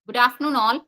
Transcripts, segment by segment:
Good afternoon, all.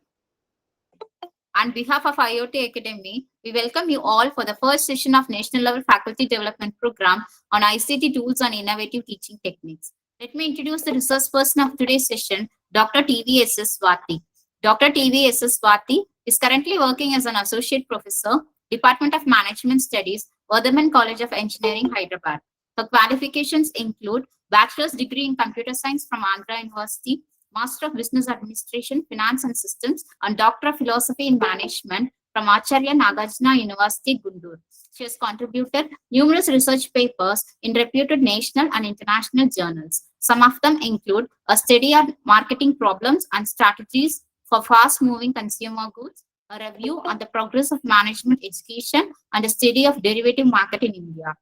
On behalf of IoT Academy, we welcome you all for the first session of National Level Faculty Development Program on ICT tools and innovative teaching techniques. Let me introduce the resource person of today's session, Dr. TVSS Swati. Dr. TVSS Swati is currently working as an associate professor, Department of Management Studies, Vardhaman College of Engineering, Hyderabad. Her qualifications include bachelor's degree in computer science from Andhra University, Master of Business Administration, Finance and Systems, and Doctor of Philosophy in Management from Acharya Nagarjuna University, Guntur. She has contributed numerous research papers in reputed national and international journals. Some of them include a study on marketing problems and strategies for fast-moving consumer goods, a review on the progress of management education, and a study of derivative market in India.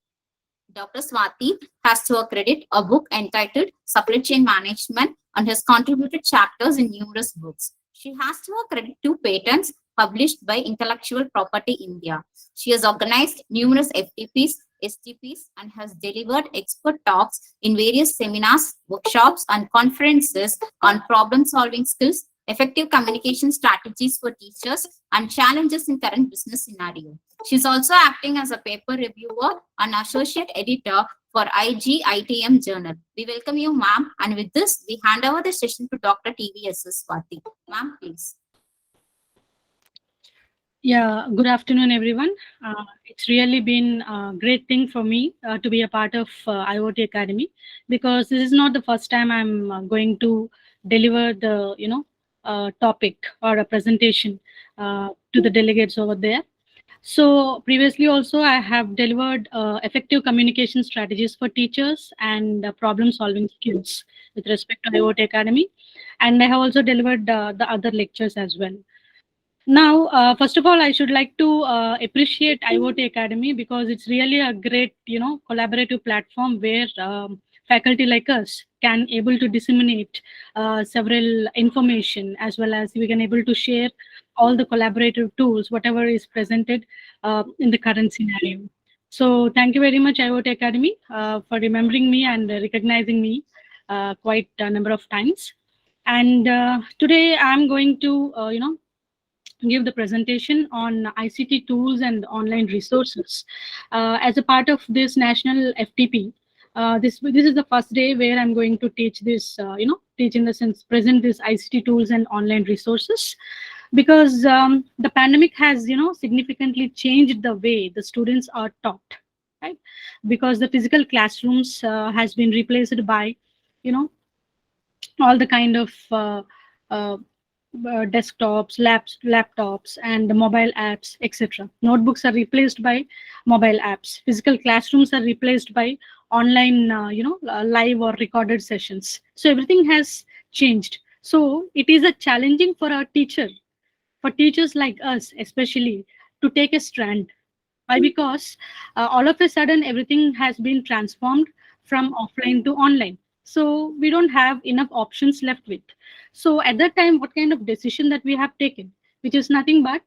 Dr. Swati has to her credit a book entitled Supply Chain Management and has contributed chapters in numerous books. She has to her credit two patents published by Intellectual Property India. She has organized numerous FTPs, STPs, and has delivered expert talks in various seminars, workshops, and conferences on problem solving skills, effective communication strategies for teachers, and challenges in current business scenario. She's also acting as a paper reviewer and associate editor for IGITM Journal. We welcome you, ma'am. And with this, we hand over the session to Dr. TVSS Swati. Ma'am, please. Yeah, good afternoon, everyone. It's really been a great thing for me to be a part of IoT Academy, because this is not the first time I'm going to deliver the topic or a presentation to the delegates over there. So previously also I have delivered effective communication strategies for teachers and problem solving skills with respect to IoT Academy, and I have also delivered the other lectures as well. Now, first of all, I should like to appreciate IoT Academy, because it's really a great, collaborative platform where faculty like us can able to disseminate several information, as well as we can able to share all the collaborative tools, whatever is presented in the current scenario. So, thank you very much, IoT Academy, for remembering me and recognizing me quite a number of times. And today, I'm going to, give the presentation on ICT tools and online resources. As a part of this national FTP, this is the first day where I'm going to teach this, teach in the sense present this ICT tools and online resources, because the pandemic has, significantly changed the way the students are taught, right? Because the physical classrooms has been replaced by, you know, all the kind of desktops, laptops, and the mobile apps, etc. Notebooks are replaced by mobile apps. Physical classrooms are replaced by online, live or recorded sessions. So everything has changed. So it is a challenging for our teacher, for teachers like us, especially, to take a stand. Why? Because all of a sudden everything has been transformed from offline to online. So we don't have enough options left with. So at that time, what kind of decision that we have taken, which is nothing but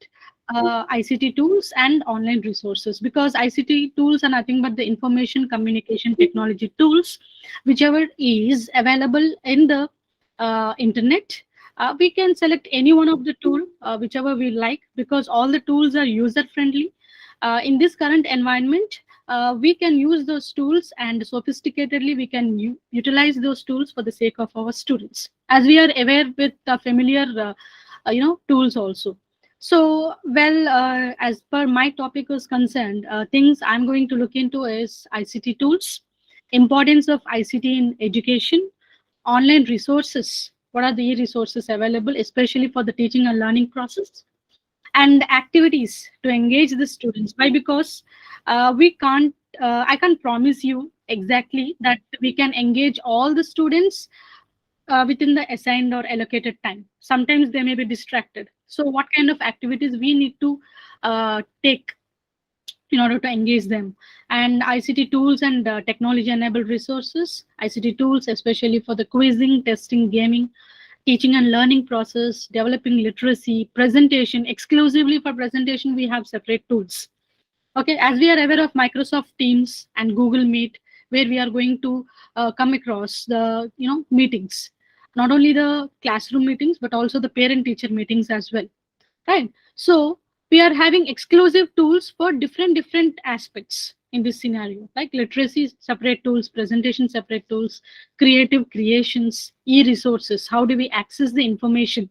ICT tools and online resources, because ICT tools are nothing but the information communication technology tools, whichever is available in the internet. We can select any one of the tool, whichever we like, because all the tools are user friendly. In this current environment, we can use those tools, and sophisticatedly we can utilize those tools for the sake of our students, as we are aware with familiar tools also. So, well, as per my topic is concerned, things I'm going to look into is ICT tools, importance of ICT in education, online resources, what are the resources available, especially for the teaching and learning process, and activities to engage the students. Why? Because we can't I can't promise you exactly that we can engage all the students within the assigned or allocated time. Sometimes they may be distracted. So what kind of activities we need to take in order to engage them? And ICT tools and technology enabled resources, ICT tools especially for the quizzing, testing, gaming, teaching and learning process, developing literacy, presentation. Exclusively for presentation, we have separate tools. Okay, as we are aware of Microsoft Teams and Google Meet, where we are going to come across the meetings. not only the classroom meetings but also the parent teacher meetings as well, right? So we are having exclusive tools for different aspects in this scenario, like literacy separate tools, presentation separate tools, creative creations, e-resources. How do we access the information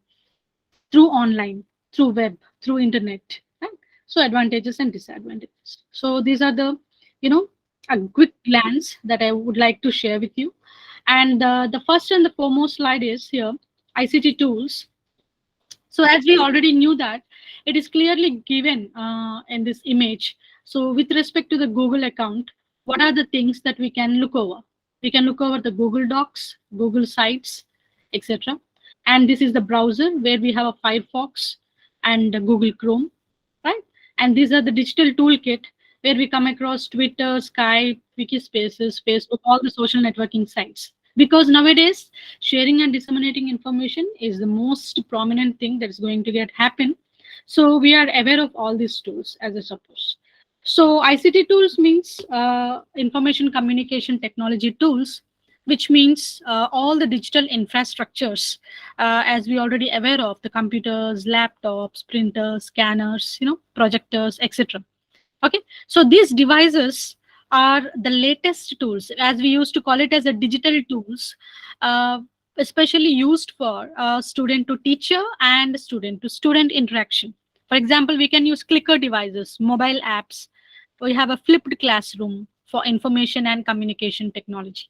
through online, through web, through internet, right? So advantages and disadvantages. So these are the, you know, a quick glance that I would like to share with you. And the first and the foremost slide is here, ICT tools. So as we already knew that, it is clearly given in this image. So with respect to the Google account, what are the things that we can look over? We can look over the Google Docs, Google Sites, etc. And this is the browser where we have a Firefox and a Google Chrome, right? And these are the digital toolkit where we come across Twitter, Skype, Wikispaces, Facebook, all the social networking sites. Because nowadays, sharing and disseminating information is the most prominent thing that is going to get happen. So we are aware of all these tools, as I suppose. So ICT tools means information communication technology tools, which means all the digital infrastructures, as we already aware of the computers, laptops, printers, scanners, projectors, etc. Okay, so these devices are the latest tools, as we used to call it as a digital tools, uh, especially used for student to teacher and student to student interaction. For example, we can use clicker devices, mobile apps. We have a flipped classroom for information and communication technology,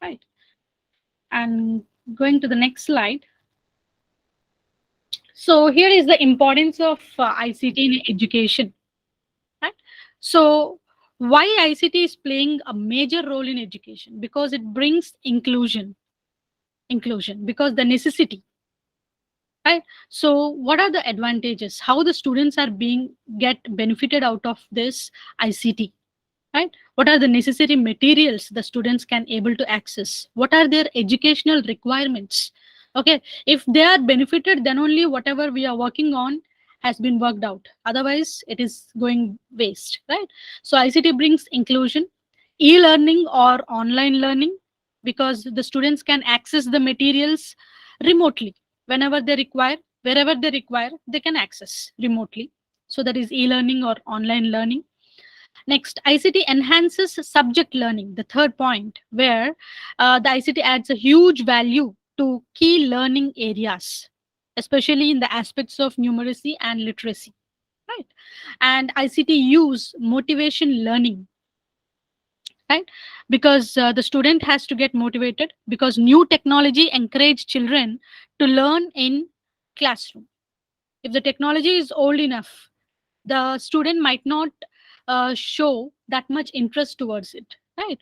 right? And going to the next slide. So here is the importance of ICT in education, right? So why ICT is playing a major role in education? Because it brings inclusion, because the necessity, right? So what are the advantages? How the students are being get benefited out of this ICT? Right, what are the necessary materials the students can able to access, what are their educational requirements? Okay, if they are benefited, then only whatever we are working on has been worked out, otherwise it is going waste, right? So ICT brings inclusion, e-learning or online learning, because the students can access the materials remotely whenever they require, wherever they require, they can access remotely. So that is e-learning or online learning. Next, ICT enhances subject learning, the third point, where the ICT adds a huge value to key learning areas, especially in the aspects of numeracy and literacy, right? And ICT use motivation learning, right? Because the student has to get motivated, because new technology encourage children to learn in classroom. If the technology is old enough, the student might not show that much interest towards it, right?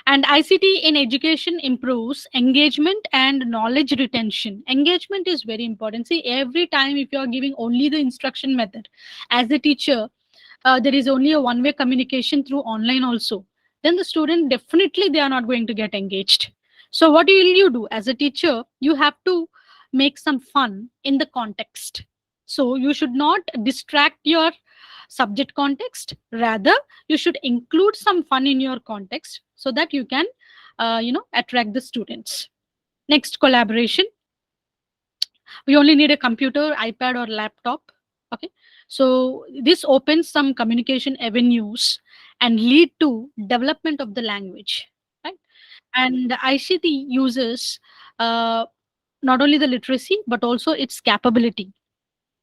And ICT in education improves engagement and knowledge retention. Engagement is very important. See, every time if you are giving only the instruction method, as a teacher, there is only a one way communication through online also, then the student definitely they are not going to get engaged. So what will you do as a teacher? You have to make some fun in the context. So you should not distract your subject context, rather you should include some fun in your context so that you can attract the students. Next, collaboration. We only need a computer, ipad or laptop. Okay, so this opens some communication avenues and lead to development of the language, right? And the ICT uses uh, not only the literacy but also its capability,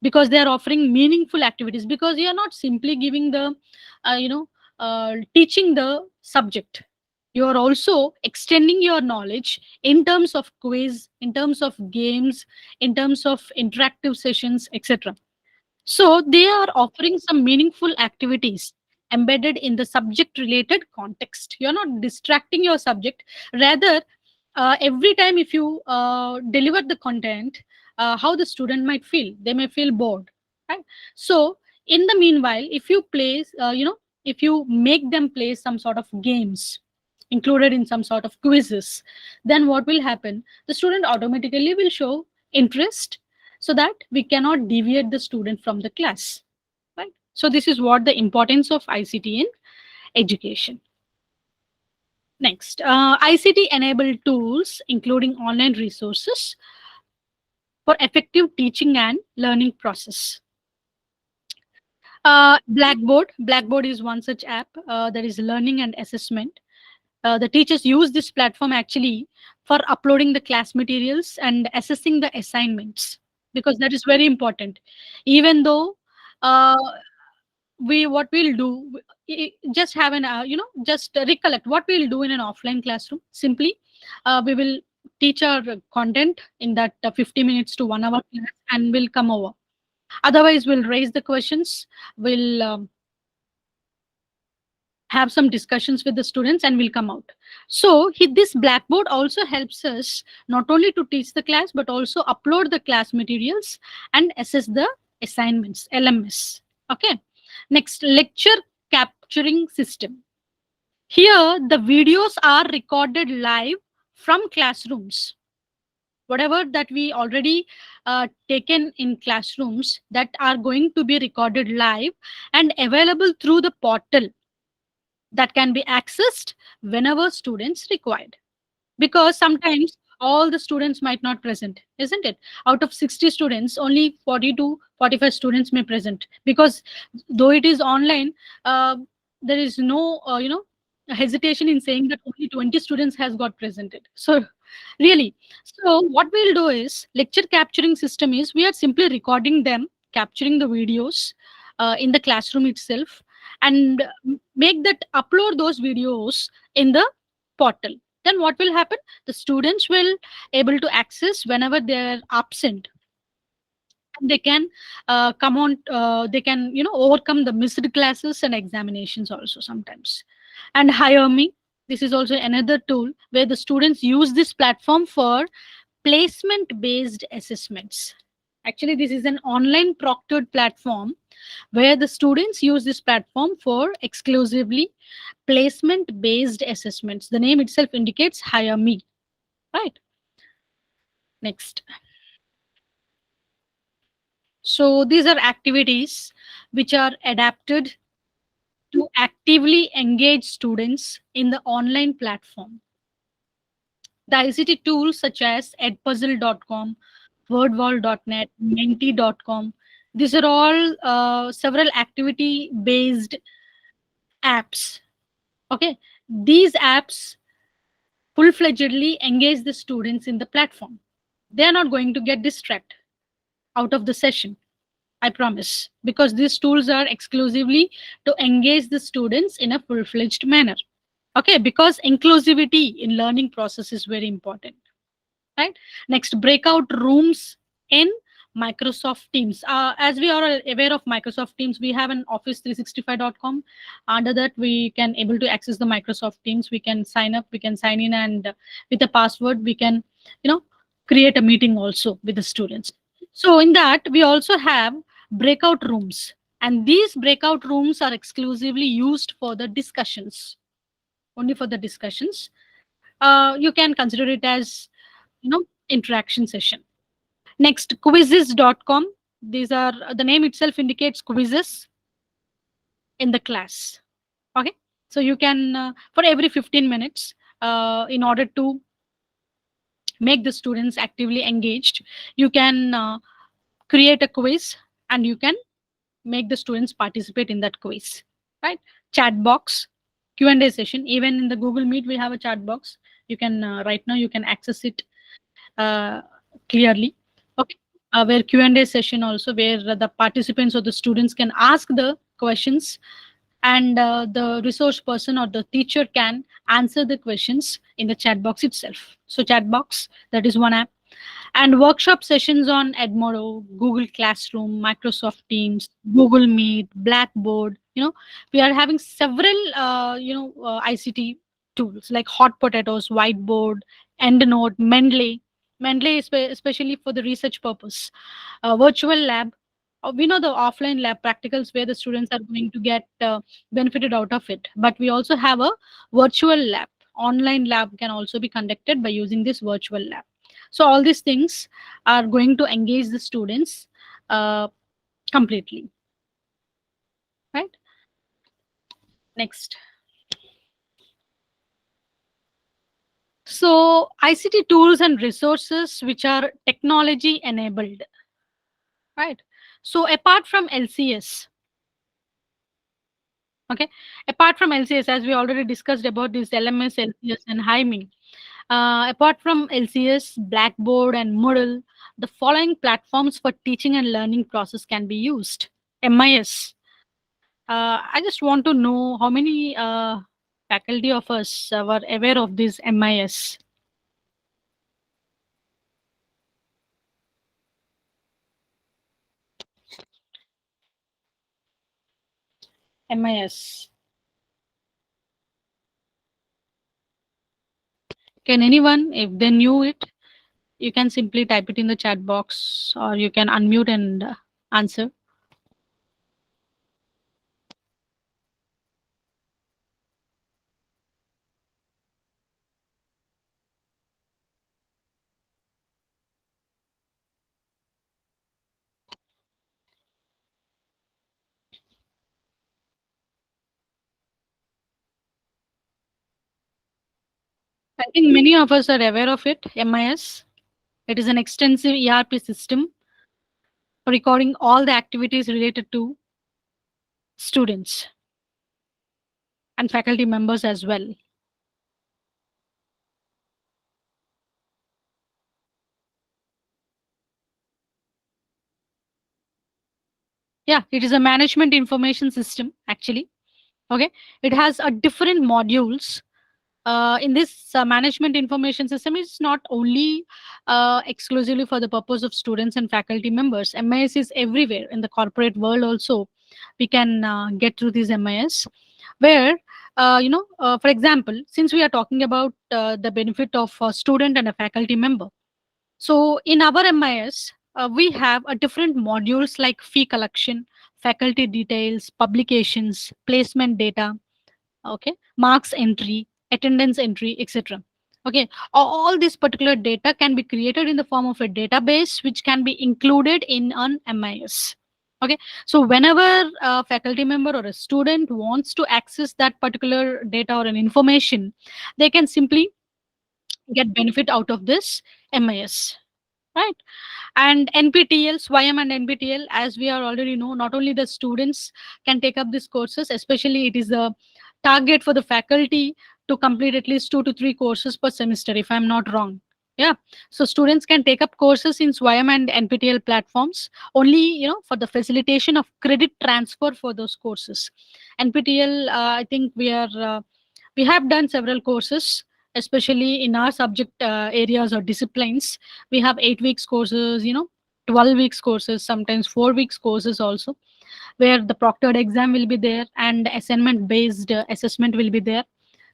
because they are offering meaningful activities, because you are not simply giving the teaching the subject, you are also extending your knowledge in terms of quiz, in terms of games, in terms of interactive sessions, etc. So they are offering some meaningful activities embedded in the subject related context. You're not distracting your subject, rather every time if you deliver the content, how the student might feel, they may feel bored, right? So in the meanwhile, if you place if you make them play some sort of games included in some sort of quizzes, then what will happen, the student automatically will show interest, so that we cannot deviate the student from the class, right? So this is what the importance of ICT in education. Next, ICT enabled tools, including online resources for effective teaching and learning process. Blackboard is one such app that is learning and assessment. The teachers use this platform actually for uploading the class materials and assessing the assignments, because that is very important. Even though uh, we what we'll do, just have an just recollect what we'll do in an offline classroom. Simply, we will teach our content in that 50 minutes to 1 hour class, and we'll come over. Otherwise, we'll raise the questions, we'll have some discussions with the students, and we'll come out. So this blackboard also helps us not only to teach the class but also upload the class materials and assess the assignments, LMS. Okay. Next, lecture capturing system. Here the videos are recorded live from classrooms. Whatever that we already taken in classrooms, that are going to be recorded live and available through the portal, that can be accessed whenever students required. Because sometimes all the students might not present, isn't it? Out of 60 students, only 40 to 45 students may present, because though it is online, uh, there is no hesitation in saying that only 20 students has got presented. So really, so what we'll do is, lecture capturing system is, we are simply recording them, capturing the videos in the classroom itself, and make that, upload those videos in the portal. Then what will happen? The students will able to access whenever they are absent. They can come on, they can overcome the missed classes and examinations also sometimes. And hire me, this is also another tool where the students use this platform for placement based assessments. Actually, this is an online proctored platform where the students use this platform for exclusively placement based assessments. The name itself indicates hire me, right? Next. So these are activities which are adapted to actively engage students in the online platform. The ICT tools such as edpuzzle.com, wordwall.net, menti.com, these are all several activity based apps. Okay, these apps full-fledgedly engage the students in the platform. They are not going to get distracted out of the session, I promise, because these tools are exclusively to engage the students in a full-fledged manner. Okay, because inclusivity in learning process is very important, right? Next, breakout rooms in Microsoft Teams. As we are aware of Microsoft Teams, we have an office365.com. Under that, we can able to access the Microsoft Teams. We can sign up, we can sign in, and with a password, we can, you know, create a meeting also with the students. So in that, we also have breakout rooms. And these breakout rooms are exclusively used for the discussions, only for the discussions. You can consider it as, interaction session. Next, quizzes.com. These are, the name itself indicates quizzes in the class. Okay, so you can for every 15 minutes, in order to make the students actively engaged, you can create a quiz, and you can make the students participate in that quiz, right? Chat box, Q&A session. Even in the Google Meet, we have a chat box. You can right now you can access it uh, clearly. Okay, where Q&A session also, where the participants or the students can ask the questions, and the resource person or the teacher can answer the questions in the chat box itself. So chat box, that is one app. And workshop sessions on Edmodo, Google Classroom, Microsoft Teams, Google Meet, Blackboard. We are having several ICT tools like Hot Potatoes, Whiteboard, EndNote, Mendeley. Mendeley is especially for the research purpose. Virtual lab. We know the offline lab practicals where the students are going to get benefited out of it. But we also have a virtual lab. Online lab can also be conducted by using this virtual lab. So all these things are going to engage the students uh, completely, right? Next. So ICT tools and resources which are technology enabled, right? So apart from LCS, okay, apart from LCS, as we already discussed about this LMS, LCS, and HIME, apart from LCS, Blackboard, and Moodle, the following platforms for teaching and learning process can be used. MIS. I just want to know how many faculty of us were aware of this MIS. MIS. Can anyone, if they knew it, you can simply type it in the chat box or you can unmute and answer. I think many of us are aware of it. MIS. It is an extensive ERP system recording all the activities related to students and faculty members as well. Yeah, it is a management information system actually. Okay, it has a different modules. In this management information system is not only exclusively for the purpose of students and faculty members. MIS is everywhere in the corporate world also. We can get through this MIS where for example, since we are talking about the benefit of a student and a faculty member, so in our MIS, we have a different modules like fee collection, faculty details, publications, placement data, okay, marks entry, attendance entry, etc. Okay, all this particular data can be created in the form of a database which can be included in an MIS. Okay, so whenever a faculty member or a student wants to access that particular data or an information, they can simply get benefit out of this MIS, right? And NPTL, SWAYAM and NPTL, as we are already know, not only the students can take up these courses, especially it is a target for the faculty to complete at least 2 to 3 courses per semester, if I'm not wrong. Yeah, so students can take up courses in SWAYAM and NPTL platforms only, for the facilitation of credit transfer for those courses. NPTL, I think we have done several courses, especially in our subject areas or disciplines. We have 8 weeks courses, 12 weeks courses, sometimes 4 weeks courses also, where the proctored exam will be there and assignment based assessment will be there.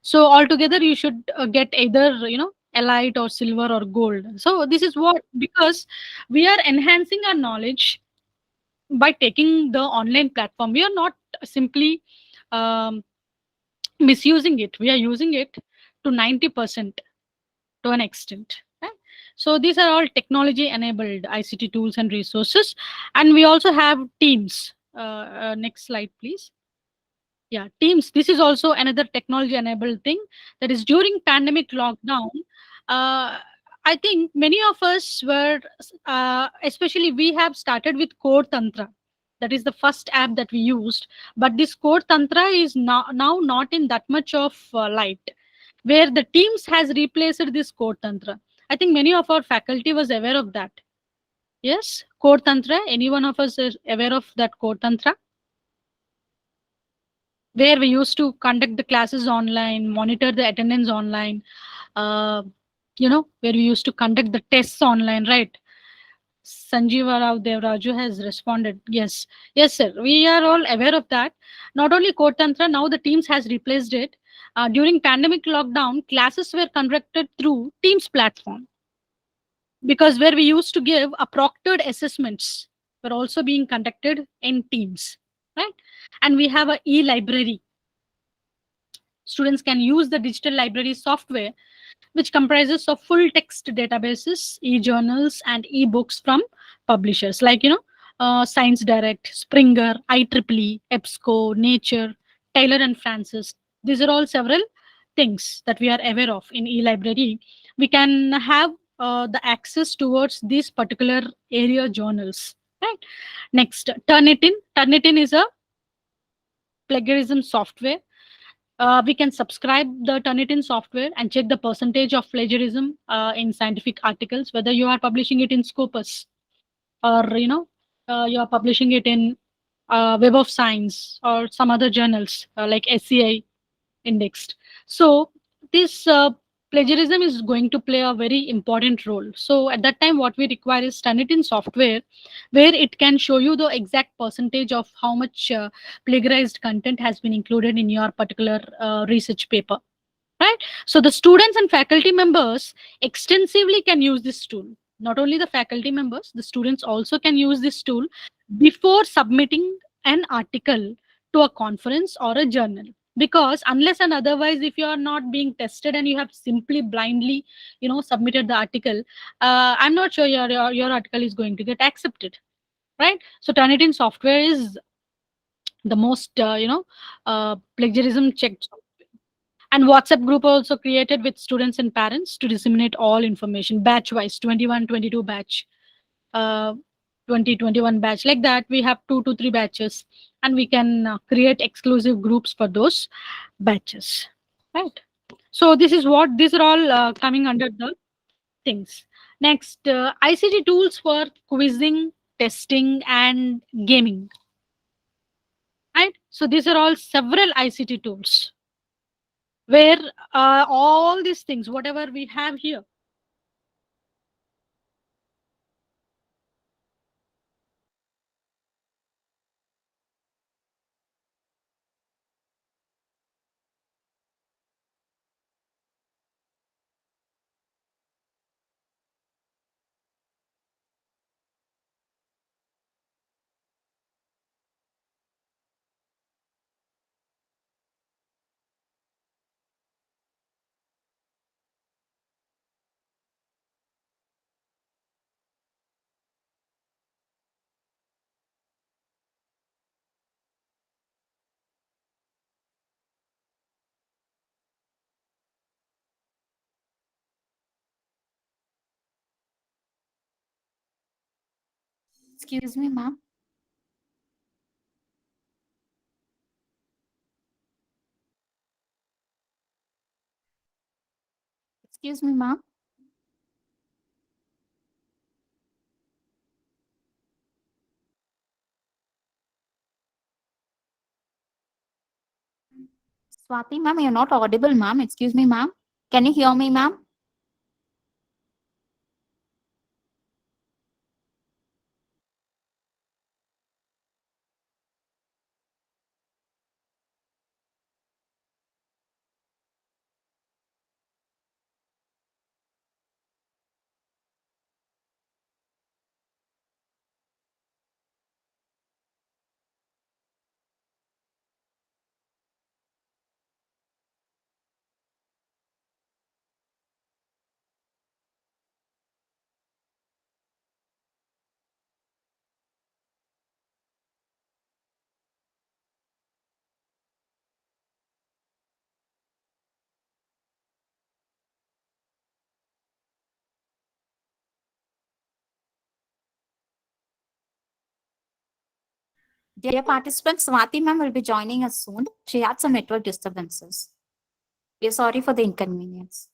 So altogether you should get either elite or silver or gold. So this is what, because we are enhancing our knowledge by taking the online platform. We are not simply um, misusing it, we are using it to 90% to an extent, right? So these are all technology enabled ICT tools and resources. And we also have teams. Next slide please. Yeah, teams, this is also another technology enabled thing. That is, during pandemic lockdown, uh, I think many of us were especially we have started with Core Tantra. That is the first app that we used, but this Core Tantra is now not in that much of light, where the teams has replaced this Core Tantra. I think many of our faculty was aware of that. Yes, Core Tantra, any one of us is aware of that Core Tantra, where we used to conduct the classes online, monitor the attendance online, uh, where we used to conduct the tests online, right? Sanjeeva Rao Devraju has responded. Yes, yes, sir. We are all aware of that. Not only Core Tantra, now the Teams has replaced it. During pandemic lockdown, classes were conducted through Teams platform, because where we used to give a proctored assessments were also being conducted in Teams, right? And we have a e-library. Students can use the digital library software, which comprises of full text databases, e-journals, and e-books from publishers like, Science Direct, Springer, IEEE, EBSCO, Nature, Taylor and Francis. These are all several things that we are aware of in e-library, we can have the access towards these particular area journals, right? Next, Turnitin. Turnitin is a plagiarism software. We can subscribe the Turnitin software and check the percentage of plagiarism in scientific articles, whether you are publishing it in Scopus or you are publishing it in Web of Science or some other journals like SCI indexed. So this plagiarism is going to play a very important role. So at that time, what we require is Turnitin software, where it can show you the exact percentage of how much plagiarized content has been included in your particular research paper, right? So the students and faculty members extensively can use this tool. Not only the faculty members, the students also can use this tool before submitting an article to a conference or a journal. Because unless and otherwise, if you are not being tested and you have simply blindly submitted the article, I'm not sure your article is going to get accepted, right? So Turnitin software is the most plagiarism checked. And WhatsApp group also created with students and parents to disseminate all information batch wise, 21, 22 batch, uh, 2021 batch, like that we have 2 to 3 batches, and we can create exclusive groups for those batches, right? So this is what these are all coming under the things. Next, ICT tools for quizzing, testing, and gaming, right? So these are all several ICT tools where all these things, whatever we have here. Excuse me, ma'am. Excuse me, ma'am. Swati, ma'am, you're not audible, ma'am. Excuse me, ma'am. Can you hear me, ma'am? Dear participants, Swati ma'am will be joining us soon. She had some network disturbances. We are sorry for the inconvenience.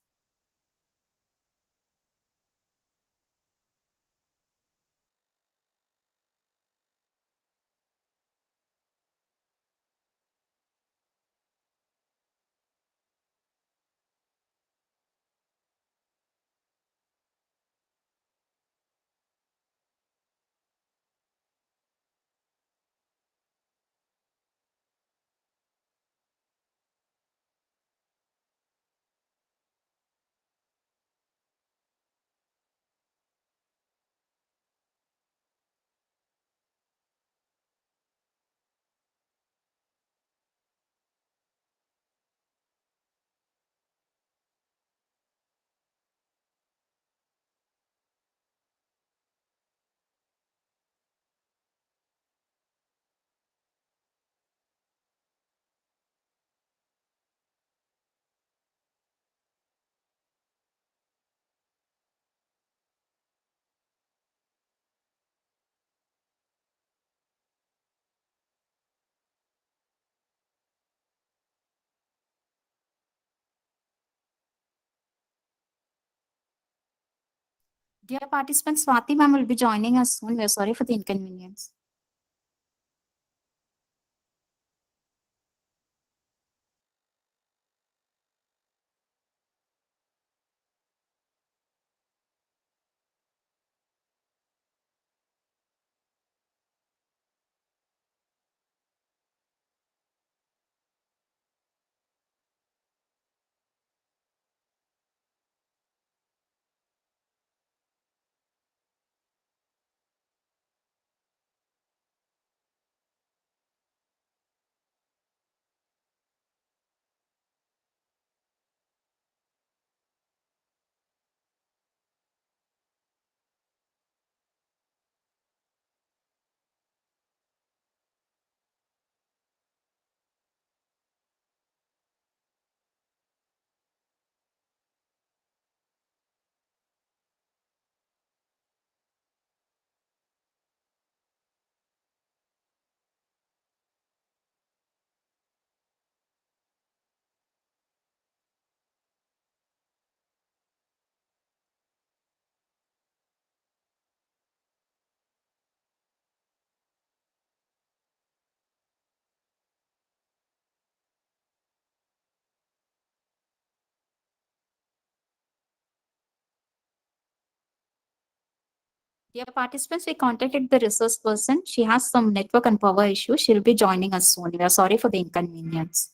Dear participants, Swati ma'am will be joining us soon. We are sorry for the inconvenience. Dear participants, we contacted the resource person. She has some network and power issues. She'll be joining us soon. We are sorry for the inconvenience.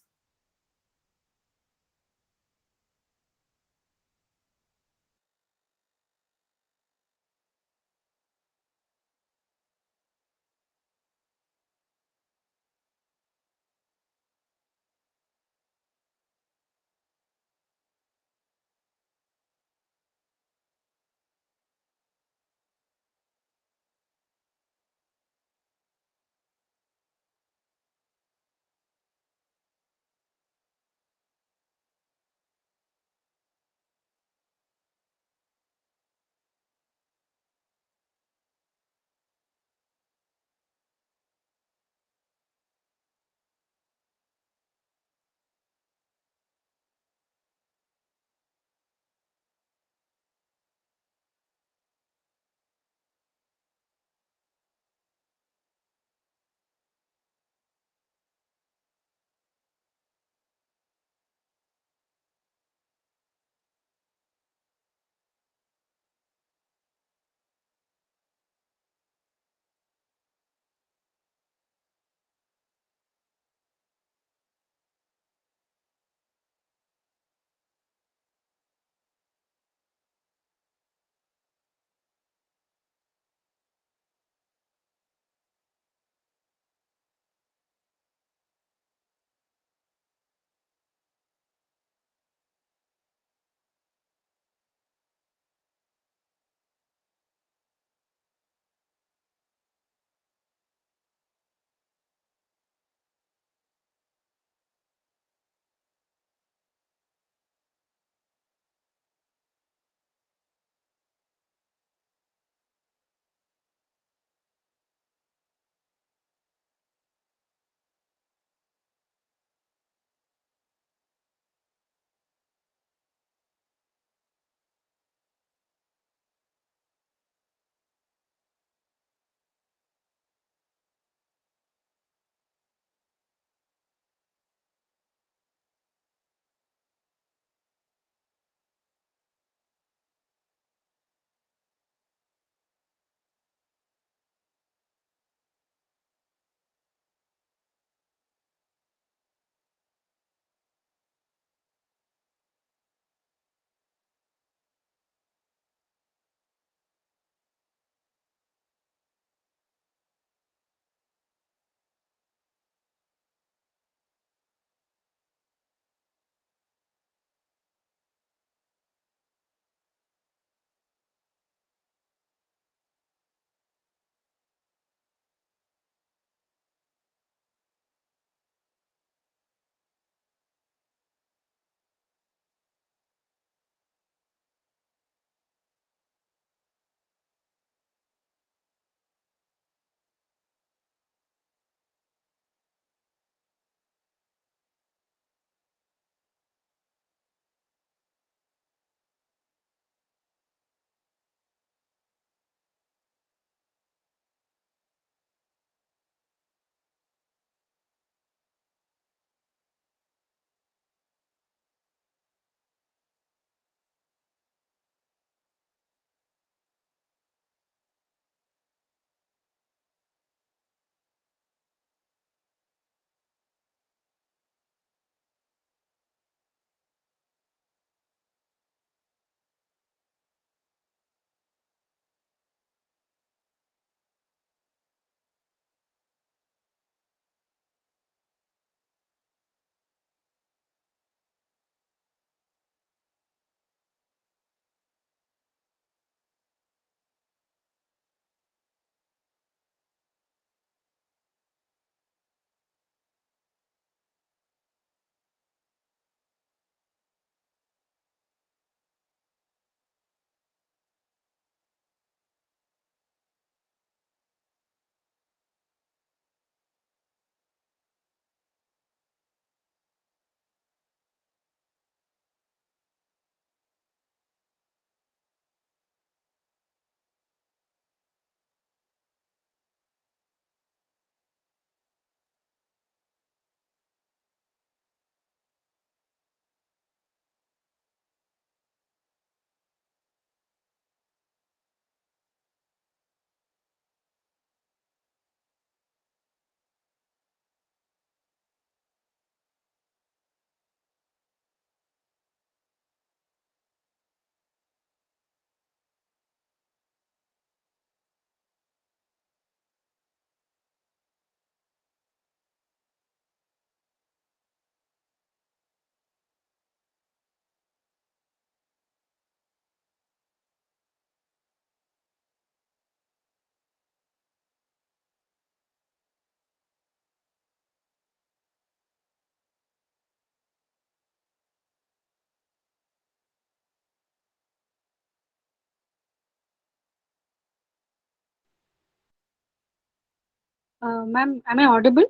Ma'am, am I audible?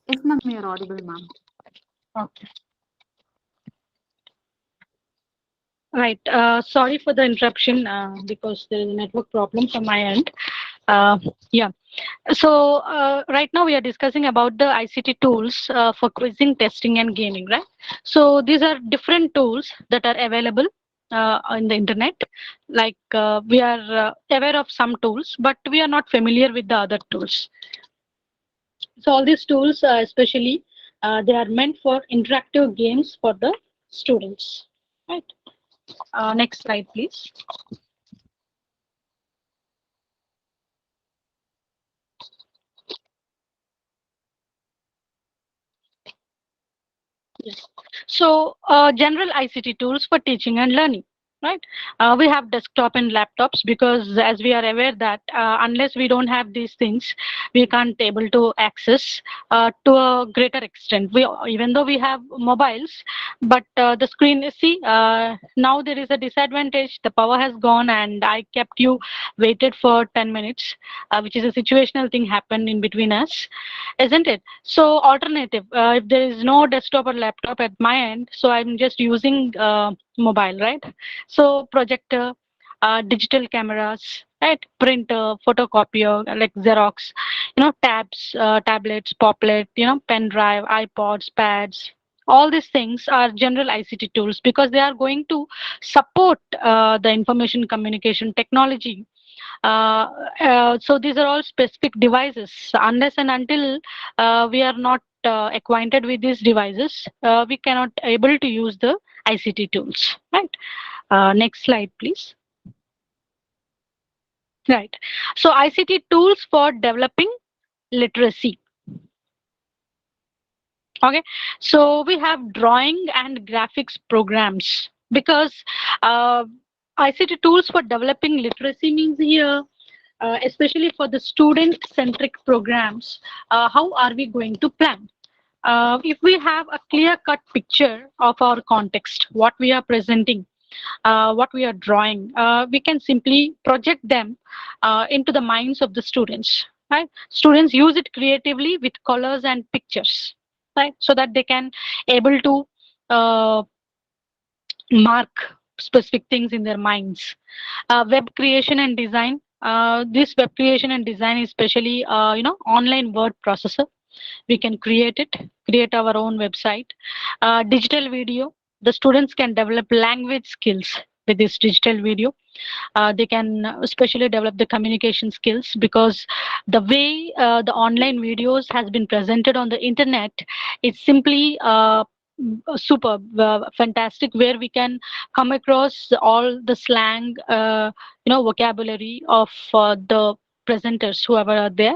Yes, ma'am, you're audible, ma'am. Okay. Right. Sorry for the interruption because there is a network problem from my end. Uh, yeah. So right now we are discussing about the ICT tools for quizzing, testing, and gaming, right? So these are different tools that are available on the internet. Like we are aware of some tools, but we are not familiar with the other tools. So all these tools, especially, they are meant for interactive games for the students. Right. Next slide, please. Yes. So, general ICT tools for teaching and learning, right? We have desktop and laptops because, as we are aware that unless we don't have these things, we can't able to access to a greater extent. We even though we have mobiles, but the screen is see now there is a disadvantage. The power has gone, and I kept you waited for 10 minutes, which is a situational thing happened in between us, isn't it? So alternative, if there is no desktop or laptop at my end, so I'm just using mobile, right? So projector, digital cameras, right? Printer, photocopier, like Xerox, tabs, tablets, poplet, pen drive, iPods, pads. All these things are general ICT tools because they are going to support the information communication technology. uh, so these are all specific devices. Unless and until we are not acquainted with these devices, we cannot able to use the ICT tools. Right. Next slide, please. Right. So ICT tools for developing literacy. Okay. So we have drawing and graphics programs because uh, ICT tools for developing literacy means here especially for the student-centric programs, how are we going to plan? If we have a clear-cut picture of our context, what we are presenting, what we are drawing, we can simply project them into the minds of the students. Right? Students use it creatively with colors and pictures, right? So that they can able to uh, mark specific things in their minds. Web creation and design, this web creation and design is especially online word processor. We can create our own website. Digital video, the students can develop language skills with this digital video. They can especially develop the communication skills because the way the online videos has been presented on the internet is simply superb, fantastic, where we can come across all the slang, vocabulary of the presenters, whoever are there.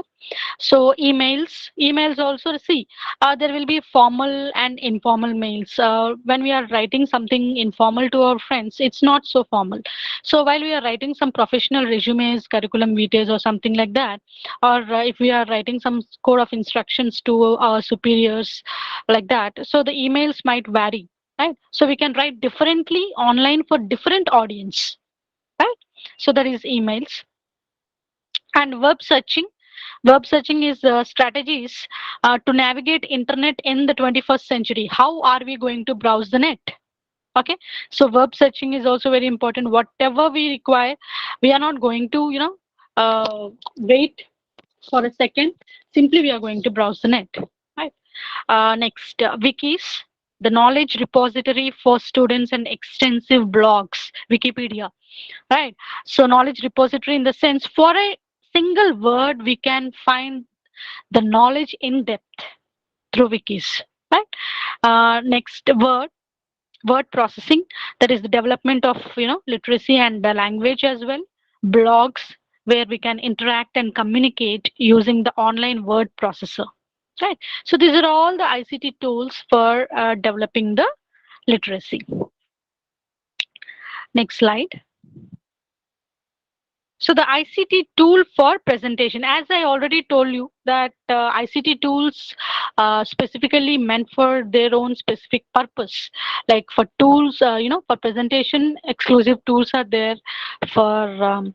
So emails also see there will be formal and informal mails. When we are writing something informal to our friends, it's not so formal. So while we are writing some professional resumes, curriculum vitae, or something like that, or if we are writing some code of instructions to our superiors, like that, so the emails might vary, right? So we can write differently online for different audience, right? So that is emails. And verb searching is strategies to navigate internet in the 21st century. How are we going to browse the net? Okay, so verb searching is also very important. Whatever we require, we are not going to wait for a second. Simply we are going to browse the net, right? Next, wikis, the knowledge repository for students, and extensive blogs, Wikipedia, right? So knowledge repository in the sense, for a single word we can find the knowledge in depth through wikis, right? Next, word processing, that is the development of literacy and the language as well. Blogs, where we can interact and communicate using the online word processor, right? So these are all the ICT tools for developing the literacy. Next slide. So the ICT tool for presentation, as I already told you that ICT tools specifically meant for their own specific purpose. Like for tools, for presentation, exclusive tools are there. For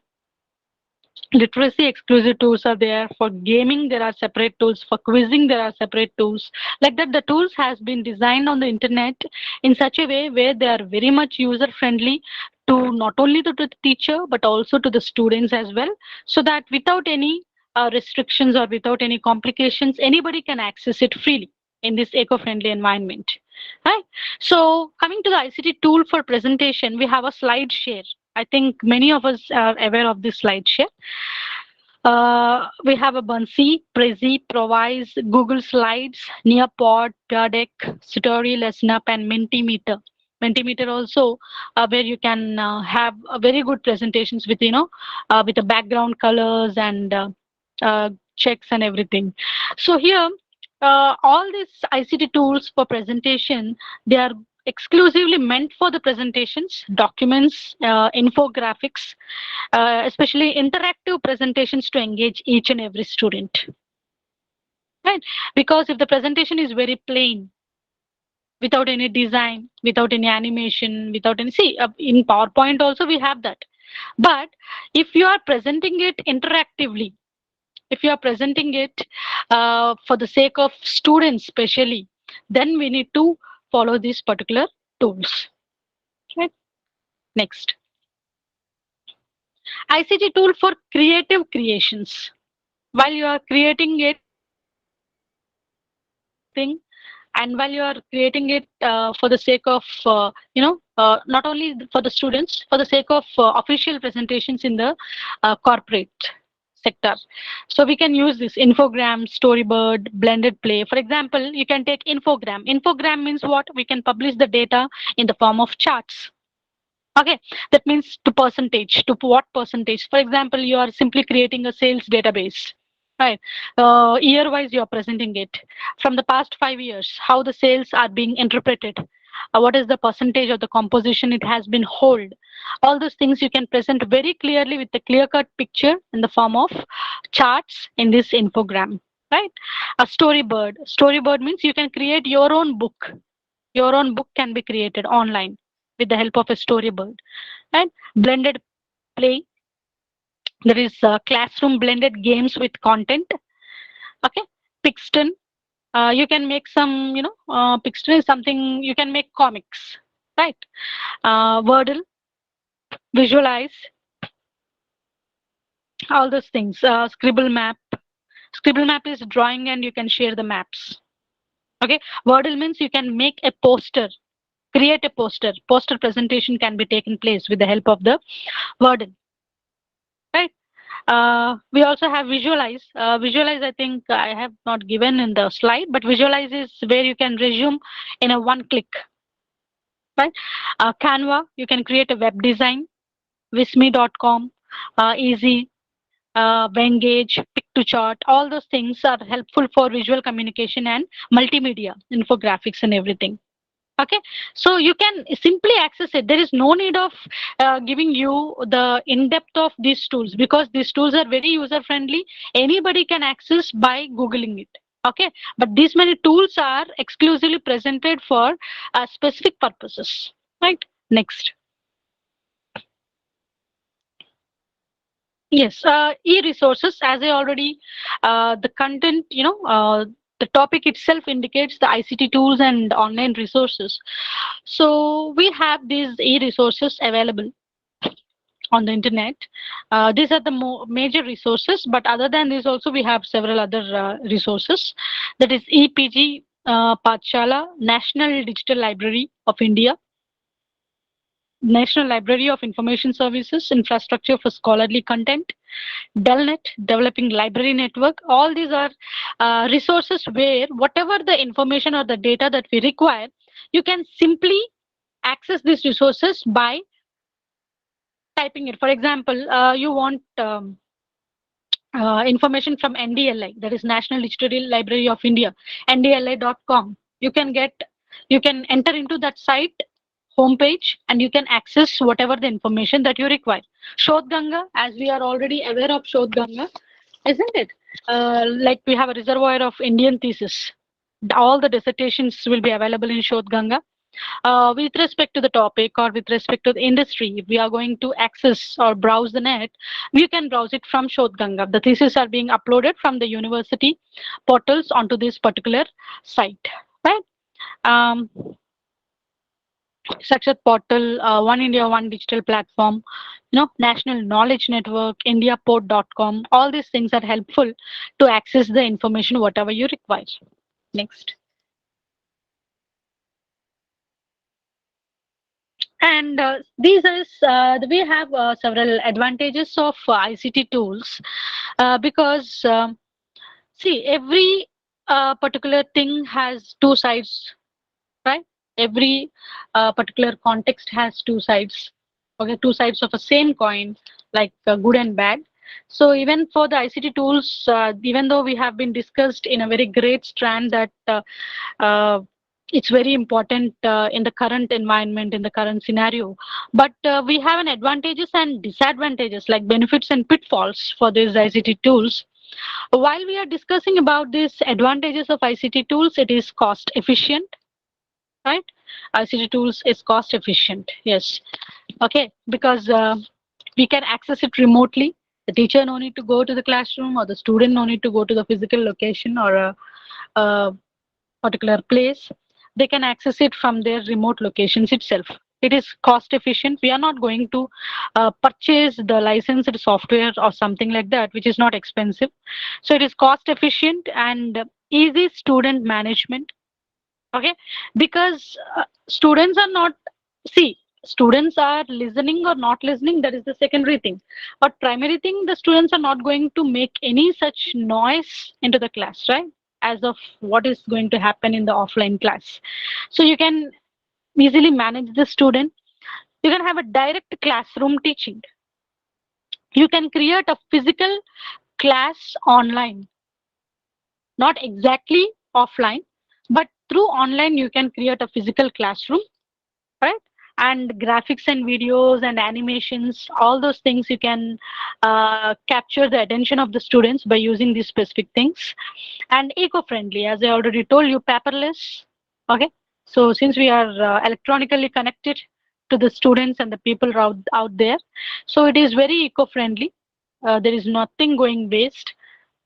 Literacy exclusive tools are there. For gaming there are separate tools. For quizzing there are separate tools. Like that, the tools has been designed on the internet in such a way where they are very much user friendly to not only to the teacher but also to the students as well, so that without any restrictions or without any complications, anybody can access it freely in this eco-friendly environment, right? So coming to the ICT tool for presentation, we have a slide share. I think many of us are aware of this slide share. We have a Bunsey, Prezi, Provise, Google Slides, Nearpod, Peerdeck, Story, LessonUp, and Mentimeter. Mentimeter also, where you can have a very good presentations with with the background colors and checks and everything. So here, all these ICT tools for presentation, they are exclusively meant for the presentations, documents, infographics, especially interactive presentations to engage each and every student, right? Because if the presentation is very plain, without any design, without any animation, without any, see, in PowerPoint also we have that. But if you are presenting it interactively, if you are presenting it for the sake of students specially, then we need to follow these particular tools, right? Next, ICT tool for creative creations. While you are creating it, thing, and while you are creating it for the sake of not only for the students, for the sake of official presentations in the corporate sector, so we can use this infogram, storyboard, blended play. For example, you can take infogram means what? We can publish the data in the form of charts. Okay, that means to percentage, to what percentage. For example, you are simply creating a sales database, right? Year wise, you are presenting it from the past 5 years, how the sales are being interpreted, what is the percentage of the composition it has been hold. All those things you can present very clearly with a clear cut picture in the form of charts in this infogram, right? A storyboard means you can create your own book. Your own book can be created online with the help of a storyboard. And blended play, there is classroom blended games with content. Okay, Pixton, you can make some, Pixton is something you can make comics, right? Wordle, visualize, all those things. Scribble map is drawing and you can share the maps. Okay, Wordle means you can make a poster, create a poster presentation can be taken place with the help of the Wordle, right? We also have visualize. Visualize, I think I have not given in the slide, but visualize is where you can resume in a one click, right? Canva, you can create a web design. Visme.com, easy, Wengage, pick to chart, all those things are helpful for visual communication and multimedia, infographics and everything. Okay, so you can simply access it. There is no need of giving you the in-depth of these tools, because these tools are very user friendly. Anybody can access by googling it. Okay, but these many tools are exclusively presented for specific purposes, right? Next. Yes, e-resources, as I already, the content, the topic itself indicates the ICT tools and online resources. So we have these e-resources available on the internet. These are the major resources, but other than this also we have several other resources. That is EPG, Pathshala, National Digital Library of India, National Library of Information Services, Infrastructure for Scholarly Content, Delnet, Developing Library Network. All these are resources where whatever the information or the data that we require, you can simply access these resources by typing it. For example, you want information from NDLI, that is National Digital Library of India, ndli.com. You can enter into that site homepage and you can access whatever the information that you require. Shodh Ganga, as we are already aware of Shodh Ganga, isn't it? Like we have a reservoir of Indian thesis. All the dissertations will be available in Shodh Ganga. with respect to the topic or with respect to the industry, if we are going to access or browse the net, we can browse it from Shodhganga. The theses are being uploaded from the university portals onto this particular site, right? Um, such as portal, One India, One Digital Platform, National Knowledge Network, IndiaPort.com. All these things are helpful to access the information whatever you require. Next. And these is we have several advantages of ICT tools because see every particular thing has two sides, right? Every particular context has two sides. Okay, two sides of a same coin, like good and bad. So even for the ICT tools, even though we have been discussed in a very great strand that uh, it's very important in the current environment, in the current scenario, but we have an advantages and disadvantages, like benefits and pitfalls for these ICT tools. While we are discussing about these advantages of ICT tools, it is cost efficient, right? ICT tools is cost efficient, yes. Okay, because we can access it remotely. The teacher no need to go to the classroom, or the student no need to go to the physical location or a particular place. They can access it from their remote locations itself. It is cost efficient. We are not going to purchase the licensed software or something like that, which is not expensive. So it is cost efficient and easy student management. Okay, because students are not, see, students are listening or not listening, that is the secondary thing, but primary thing, the students are not going to make any such noise into the class, right, as of what is going to happen in the offline class. So you can easily manage the student. You can have a direct classroom teaching. You can create a physical class online, not exactly offline, but through online you can create a physical classroom, right? And graphics and videos and animations, all those things you can capture the attention of the students by using these specific things. And eco-friendly, as I already told you, paperless. Okay, so since we are electronically connected to the students and the people out there, so it is very eco-friendly. There is nothing going waste,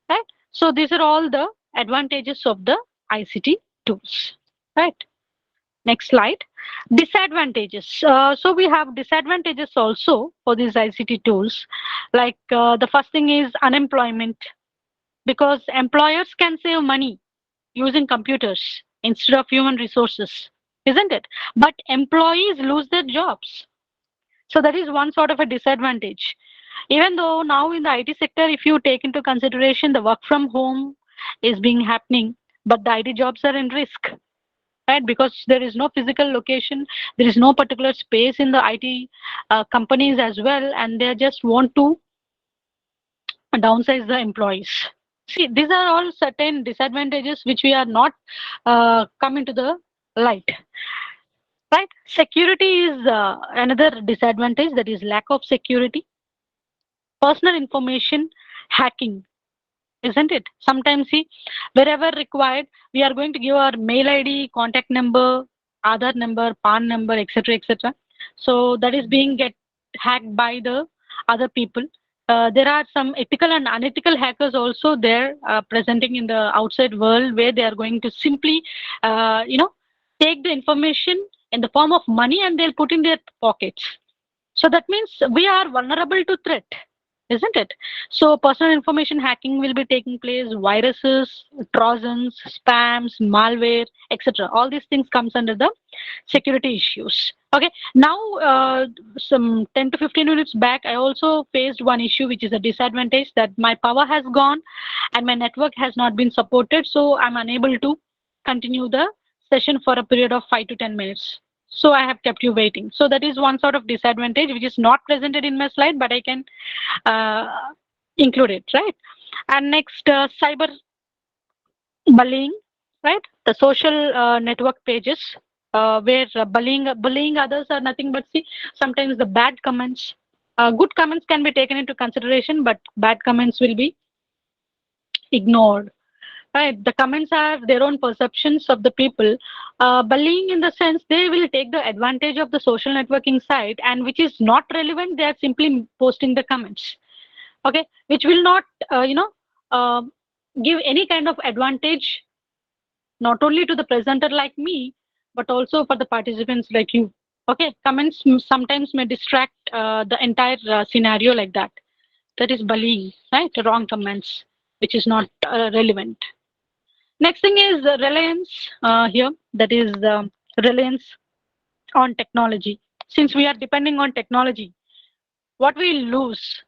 right? So these are all the advantages of the ICT tools, right? Next slide. Disadvantages. So we have disadvantages also for these ICT tools. Like the first thing is unemployment, because employers can save money using computers instead of human resources, isn't it? But employees lose their jobs. So that is one sort of a disadvantage. Even though now in the IT sector, if you take into consideration the work from home is being happening, but the IT jobs are in risk, right? Because there is no physical location, there is no particular space in the IT companies as well, and they just want to downsize the employees. See, these are all certain disadvantages which we are not coming to the light, right? Security is another disadvantage, that is lack of security. Personal information hacking, isn't it? Sometimes, see, wherever required, we are going to give our mail ID, contact number, Aadhaar number, PAN number, etc., etc. So that is being get hacked by the other people. There are some ethical and unethical hackers also there presenting in the outside world, where they are going to simply, take the information in the form of money and they'll put in their pockets. So that means we are vulnerable to threat, isn't it? So personal information hacking will be taking place, viruses, trojans, spams, malware, etc. All these things comes under the security issues. Okay. Now, some 10 to 15 minutes back, I also faced one issue, which is a disadvantage, that my power has gone and my network has not been supported. So I'm unable to continue the session for a period of 5 to 10 minutes. So I have kept you waiting. So that is one sort of disadvantage which is not presented in my slide, but I can uh, include it, right? And next, cyber bullying, right? The social network pages where bullying others are nothing but, see, sometimes the bad comments. Good comments can be taken into consideration, but bad comments will be ignored, right? The comments are their own perceptions of the people. Bullying in the sense they will take the advantage of the social networking site, and which is not relevant, they are simply posting the comments. Okay, which will not, uh, give any kind of advantage not only to the presenter like me, but also for the participants like you. Okay, comments sometimes may distract the entire scenario like that. That is bullying, right? Wrong comments, which is not relevant. Next thing is reliance here. That is reliance on technology. Since we are depending on technology, what we lose,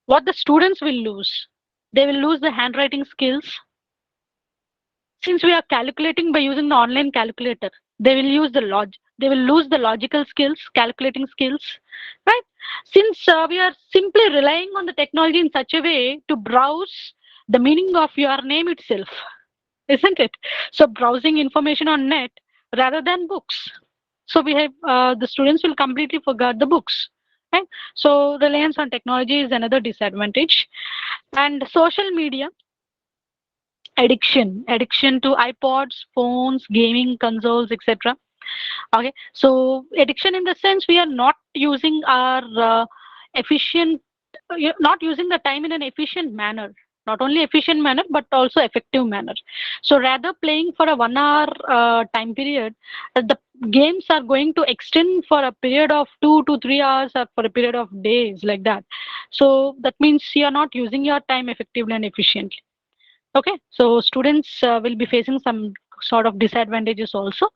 what the students will lose, they will lose the handwriting skills. Since we are calculating by using the online calculator, they will use the they will lose the logical skills, calculating skills, right? Since we are simply relying on the technology in such a way to browse the meaning of your name itself, isn't it? So browsing information on net rather than books. So we have the students will completely forget the books. Right? So reliance on technology is another disadvantage. And social media addiction to iPods, phones, gaming consoles, etc. Okay, so addiction in the sense we are not using our efficient, not using the time in an efficient manner, not only efficient manner but also effective manner. So rather playing for a 1 hour time period, the games are going to extend for a period of 2 to 3 hours or for a period of days like that. So that means you are not using your time effectively and efficiently. Okay, so students will be facing some sort of disadvantages also.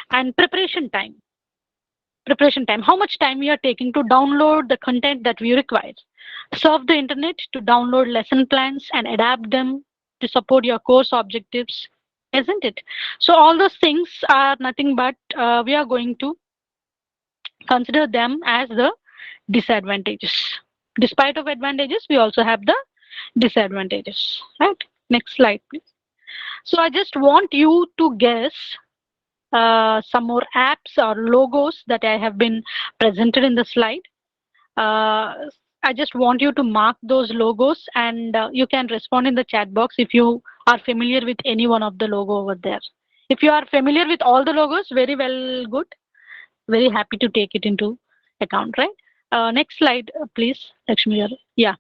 And preparation time, how much time we are taking to download the content that we require, surf the internet to download lesson plans and adapt them to support your course objectives, isn't it? So all those things are nothing but we are going to consider them as the disadvantages. Despite of advantages, we also have the disadvantages, right? Next slide, please. So I just want you to guess some more apps or logos that I have been presented in the slide. Uh, I just want you to mark those logos, and you can respond in the chat box if you are familiar with any one of the logo over there. If you are familiar with all the logos, very well, good. Very happy to take it into account, right? Next slide, please, Lakshmi. Yeah.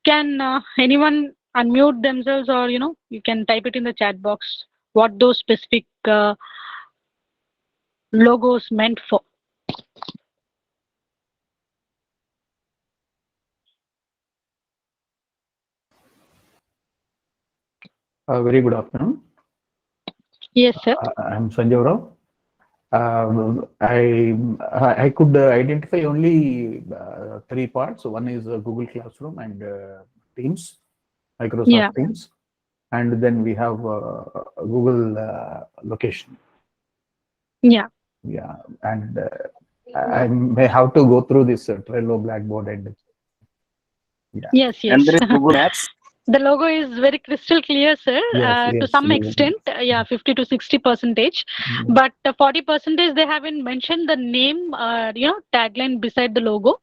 Can anyone unmute themselves, or you can type it in the chat box what those specific logos meant for? Very good afternoon. Yes, sir. I'm Sanjay Rao. I could identify only three parts. One is Google Classroom and Teams, Microsoft Yeah. Teams, and then we have Google Location. Yeah. Yeah, and I may have to go through this Trello, Blackboard, and yeah. Yes, And yes. there is Google Maps. The logo is very crystal clear, sir. Yes, To yes, some Google extent, yeah, 50 to 60%. Yeah. But 40% they haven't mentioned the name, tagline beside the logo.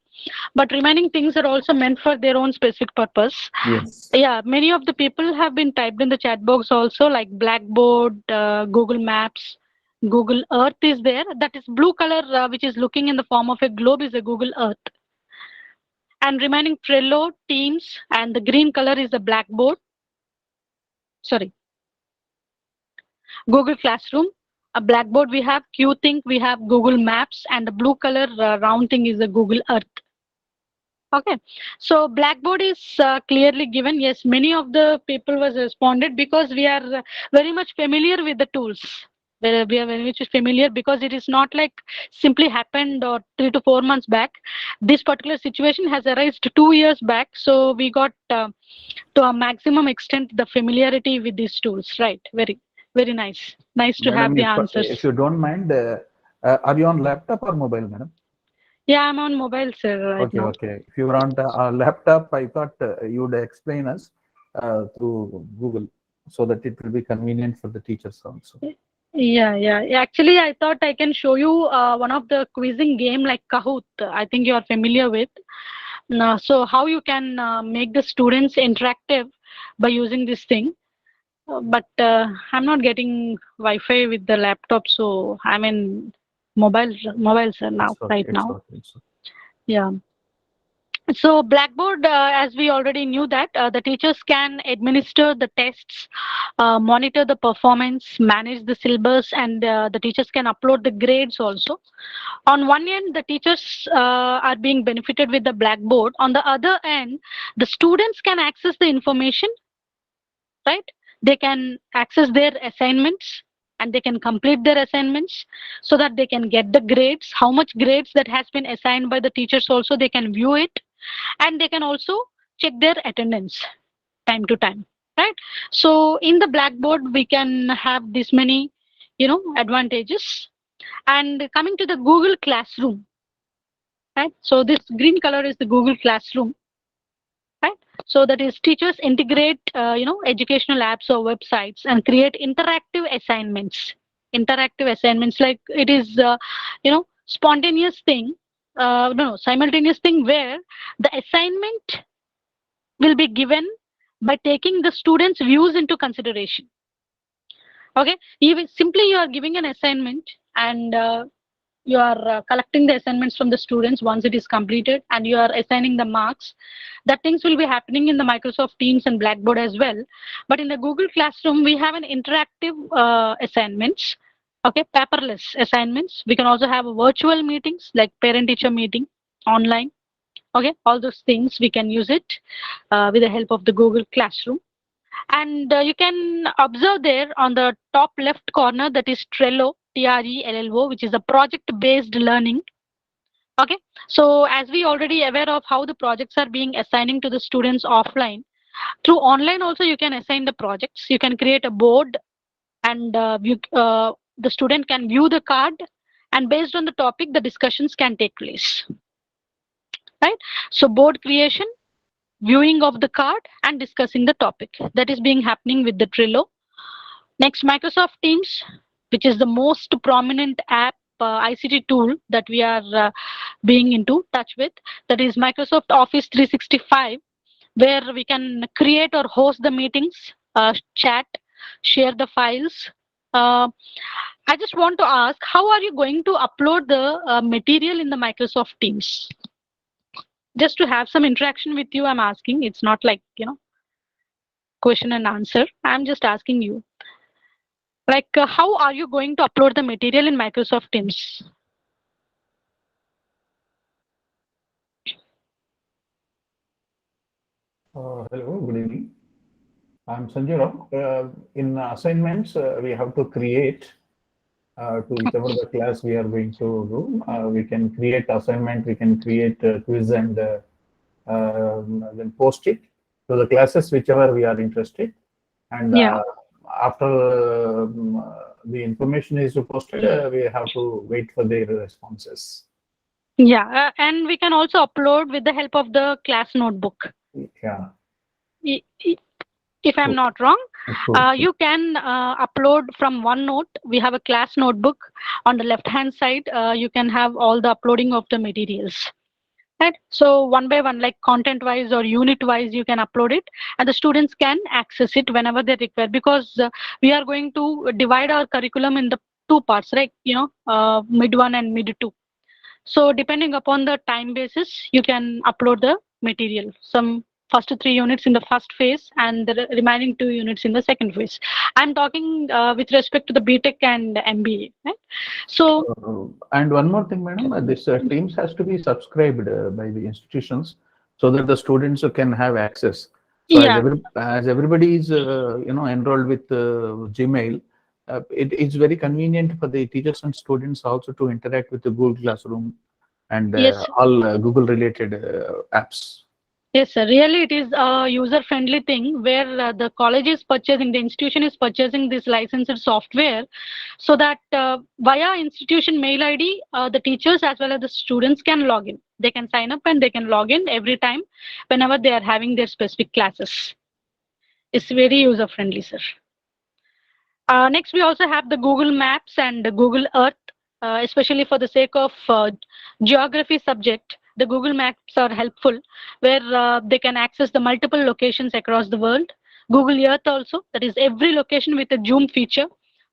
But remaining things are also meant for their own specific purpose. Yes. Yeah, many of the people have been typed in the chat box also, like Blackboard, Google Maps, Google Earth is there. That is blue color, which is looking in the form of a globe, is a Google Earth. And remaining Trello, Teams, and the green color is the Blackboard. Sorry, Google Classroom. A Blackboard we have, QThink we have, Google Maps, and the blue color round thing is the Google Earth. Okay, so Blackboard is clearly given. Yes, many of the people was responded because we are very much familiar with the tools. We are very much familiar because it is not like simply happened or 3 to 4 months back. This particular situation has arisen 2 years back, so we got to a maximum extent the familiarity with these tools. Right? Very, very nice. Nice to have Madam, the answers. if you don't mind, are you on laptop or mobile, madam? Yeah, I'm on mobile, sir, right Okay, now. okay. If you were on a laptop, I thought you would explain us through Google so that it will be convenient for the teachers also. Yeah, yeah. Actually, I thought I can show you one of the quizzing game like Kahoot. I think you are familiar with. So how you can make the students interactive by using this thing? But I'm not getting Wi-Fi with the laptop, so I'm in mobiles now, It's okay. right It's now. okay. It's okay. Yeah. So Blackboard, as we already knew that the teachers can administer the tests, monitor the performance, manage the syllabus, and the teachers can upload the grades also. On one end, the teachers are being benefited with the Blackboard. On the other end, the students can access the information, right? They can access their assignments and they can complete their assignments so that they can get the grades, how much grades that has been assigned by the teachers also, they can view it, and they can also check their attendance time to time, right? So in the Blackboard we can have this many advantages. And coming to the Google Classroom, right? So this green color is the Google Classroom, right? So that is teachers integrate educational apps or websites and create interactive assignments, like it is spontaneous thing, no, simultaneous thing, where the assignment will be given by taking the students views into consideration. Okay, even simply you are giving an assignment, and you are collecting the assignments from the students once it is completed, and you are assigning the marks. That things will be happening in the Microsoft Teams and Blackboard as well. But in the Google Classroom we have an interactive assignments, okay, paperless assignments. We can also have virtual meetings like parent teacher meeting online. Okay, all those things we can use it with the help of the Google Classroom. And you can observe there on the top left corner, that is Trello, Trello, which is a project based learning. Okay, so as we already aware of how the projects are being assigning to the students offline, through online also you can assign the projects. You can create a board, and the student can view the card, and based on the topic the discussions can take place, right? So board creation, viewing of the card, and discussing the topic, that is being happening with the Trello. Next, Microsoft Teams, which is the most prominent app ICT tool that we are being into touch with. That is Microsoft Office 365, where we can create or host the meetings, chat, share the files. Uh, I just want to ask, how are you going to upload the material in the Microsoft Teams? Just to have some interaction with you, I'm asking. It's not like, question and answer. I'm just asking you. Like, how are you going to upload the material in Microsoft Teams? Hello, good evening. I'm Sanjay Rao. In assignments, we have to create to whichever the class we are going to do. We can create assignment, we can create quiz, and then post it to the classes whichever we are interested. And Yeah. after the information is posted, we have to wait for their responses. Yeah, and we can also upload with the help of the class notebook. Yeah. I- i- If I'm True. not wrong, True. you can upload from OneNote. We have a class notebook. On the left-hand side, you can have all the uploading of the materials. Right? So one by one, like content-wise or unit-wise, you can upload it, and the students can access it whenever they require. Because we are going to divide our curriculum in the two parts, right? Mid one and mid two. So depending upon the time basis, you can upload the material. Some first 3 units in the first phase and the remaining 2 units in the second phase. I'm talking with respect to the BTech and MBA. Right? So And one more thing, madam, this Teams has to be subscribed by the institutions so that the students can have access. So yeah, as everybody is enrolled with Gmail, it is very convenient for the teachers and students also to interact with the Google Classroom and yes, all Google related apps. yes, sir. Really, it is a user-friendly thing where the college is purchasing, the institution is purchasing this licensed software, so that via institution mail ID, the teachers as well as the students can log in. They can sign up and they can log in every time whenever they are having their specific classes. It's very user-friendly, sir. Next, we also have the Google Maps and the Google Earth, especially for the sake of geography subject. the Google Maps are helpful, where they can access the multiple locations across the world. Google Earth also, that is every location with a zoom feature,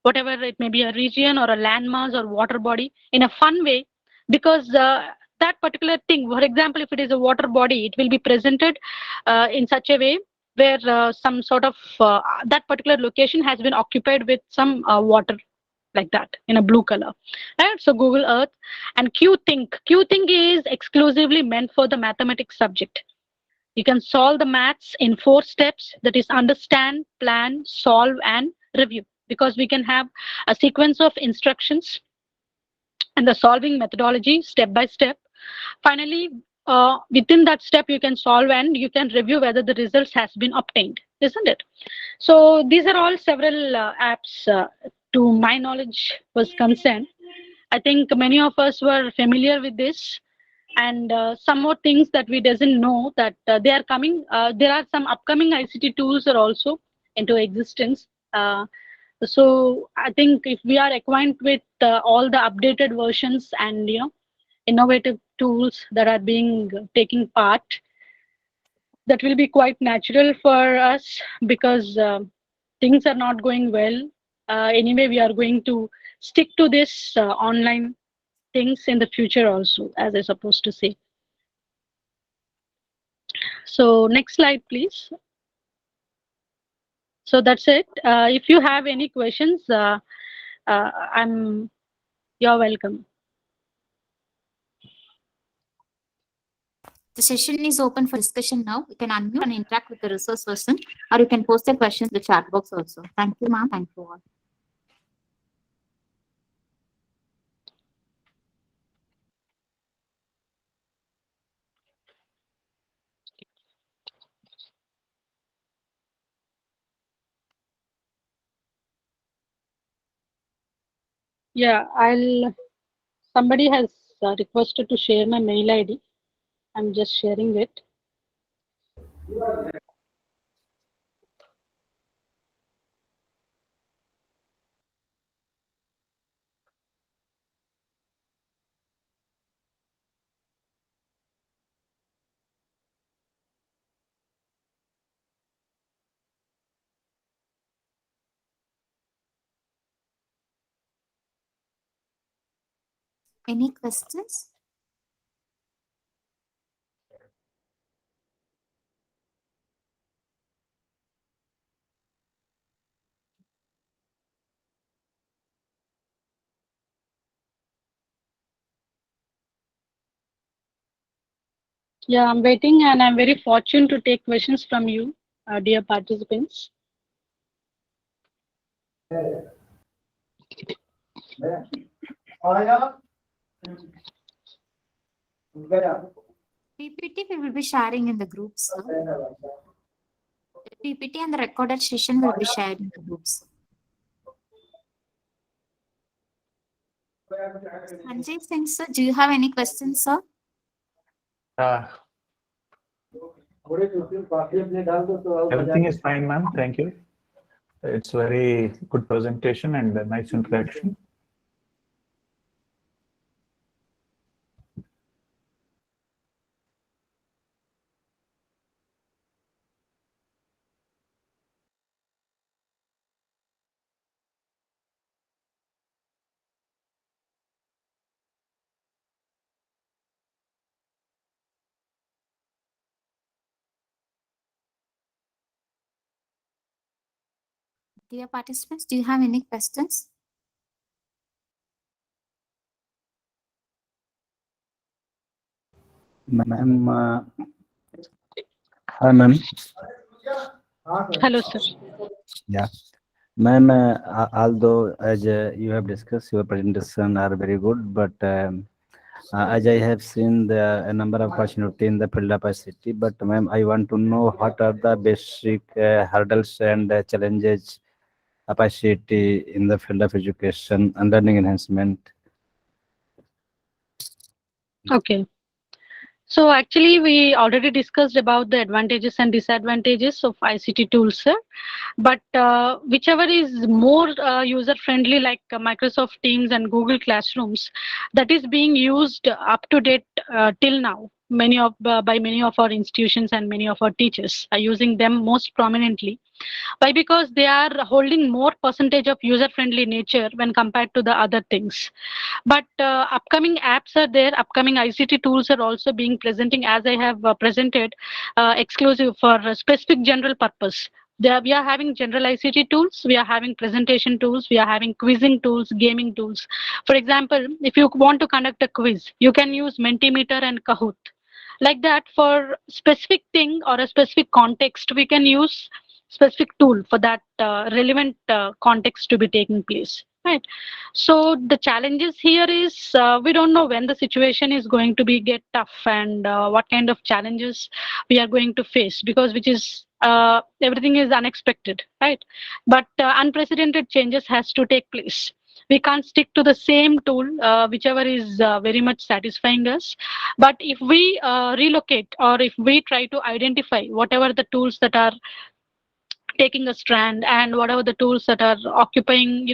whatever it may be, a region or a landmass or water body, in a fun way, because that particular thing, for example, if it is a water body, it will be presented in such a way where some sort of that particular location has been occupied with some water, like that, in a blue color, right? So Google Earth. And Qthink is exclusively meant for the mathematics subject. You can solve the maths in 4 steps, that is understand, plan, solve, and review, because we can have a sequence of instructions and the solving methodology step by step. Finally, within that step, you can solve and you can review whether the results has been obtained, isn't it? So these are all several apps to my knowledge was concerned. I think many of us were familiar with this, and some more things that we doesn't know that they are coming. There are some upcoming ICT tools are also into existence. So I think if we are acquainted with all the updated versions and innovative tools that are being taking part, that will be quite natural for us, because things are not going well. Anyway, we are going to stick to this online things in the future also, as I supposed to say. So next slide, please. So that's it. If you have any questions, you're welcome. The session is open for discussion now. You can unmute and interact with the resource person, or you can post your questions in the chat box also. Thank you, ma'am. Thank you all. Yeah, somebody has requested to share my mail ID. I'm just sharing it. Any questions? Yeah, I'm waiting, and I'm very fortunate to take questions from you, dear participants. PPT we will be sharing in the groups. The PPT and the recorded session will be shared in the groups. Sanjay Singh, sir, do you have any questions, sir? Everything is fine, ma'am. Thank you. It's very good presentation and a nice interaction. Dear participants, do you have any questions? Ma'am, hi ma'am. Hello, sir. Yeah, ma'am. Although as you have discussed, your presentation are very good, but as I have seen a number of opportunity in the field of ICT, but ma'am, I want to know what are the basic hurdles and challenges of ICT in the field of education and learning enhancement. Okay. So actually, we already discussed about the advantages and disadvantages of ICT tools, sir. But whichever is more user-friendly, like Microsoft Teams and Google Classrooms, that is being used up to date till now, many of by many of our institutions and many of our teachers are using them most prominently. Why? Because they are holding more percentage of user-friendly nature when compared to the other things. But upcoming apps are there. Upcoming ICT tools are also being presenting, as I have presented, exclusive for specific general purpose. There, we are having general ICT tools, we are having presentation tools, we are having quizzing tools, gaming tools. For example, if you want to conduct a quiz, you can use Mentimeter and Kahoot. Like that, for specific thing or a specific context, we can use specific tool for that relevant context to be taking place. Right. So the challenges here is we don't know when the situation is going to be get tough and what kind of challenges we are going to face, because which is everything is unexpected, right? But unprecedented changes has to take place. We can't stick to the same tool, whichever is very much satisfying us. But if we relocate, or if we try to identify whatever the tools that are taking a strand, and whatever the tools that are occupying,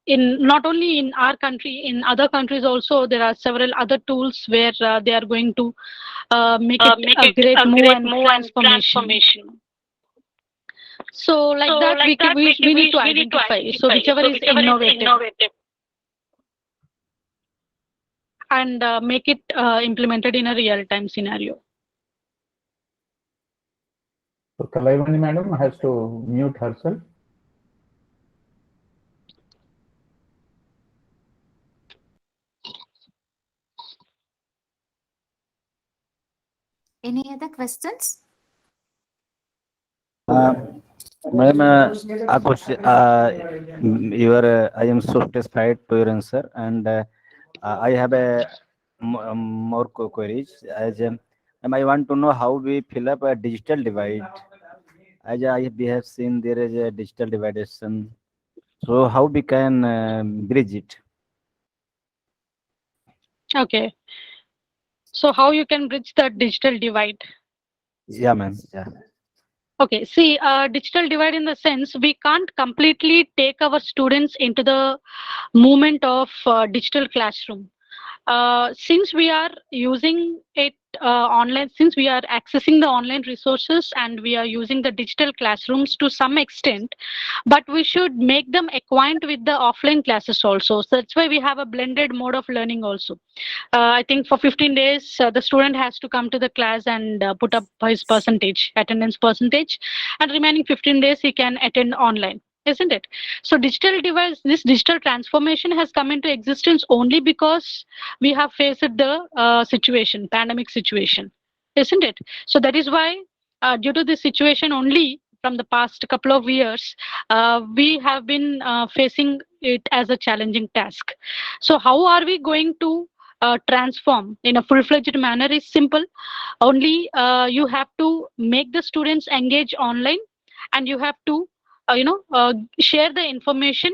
in not only in our country, in other countries also, there are several other tools where they are going to make it a great move and transformation. So like that, we need to identify. So whichever is innovative and make it implemented in a real-time scenario. So Kalaivani madam has to mute herself. Any other questions? Madam, I am so satisfied to your answer, and I have a more queries. As I want to know how we fill up a digital divide. As we have seen, there is a digital dividation. So how we can bridge it? Okay. So how you can bridge the digital divide? Yeah, ma'am. Yeah. Okay, see, digital divide in the sense we can't completely take our students into the movement of digital classroom. Since we are using it online, since we are accessing the online resources and we are using the digital classrooms to some extent, but we should make them acquaint with the offline classes also. So that's why we have a blended mode of learning also. I think for 15 days, the student has to come to the class and put up his percentage, attendance percentage, and remaining 15 days he can attend online, isn't it? So digital device, this digital transformation has come into existence only because we have faced the situation, pandemic situation, isn't it? So that is why, due to this situation only, from the past couple of years, we have been facing it as a challenging task. So how are we going to transform in a full-fledged manner is simple. Only you have to make the students engage online, and you have to share the information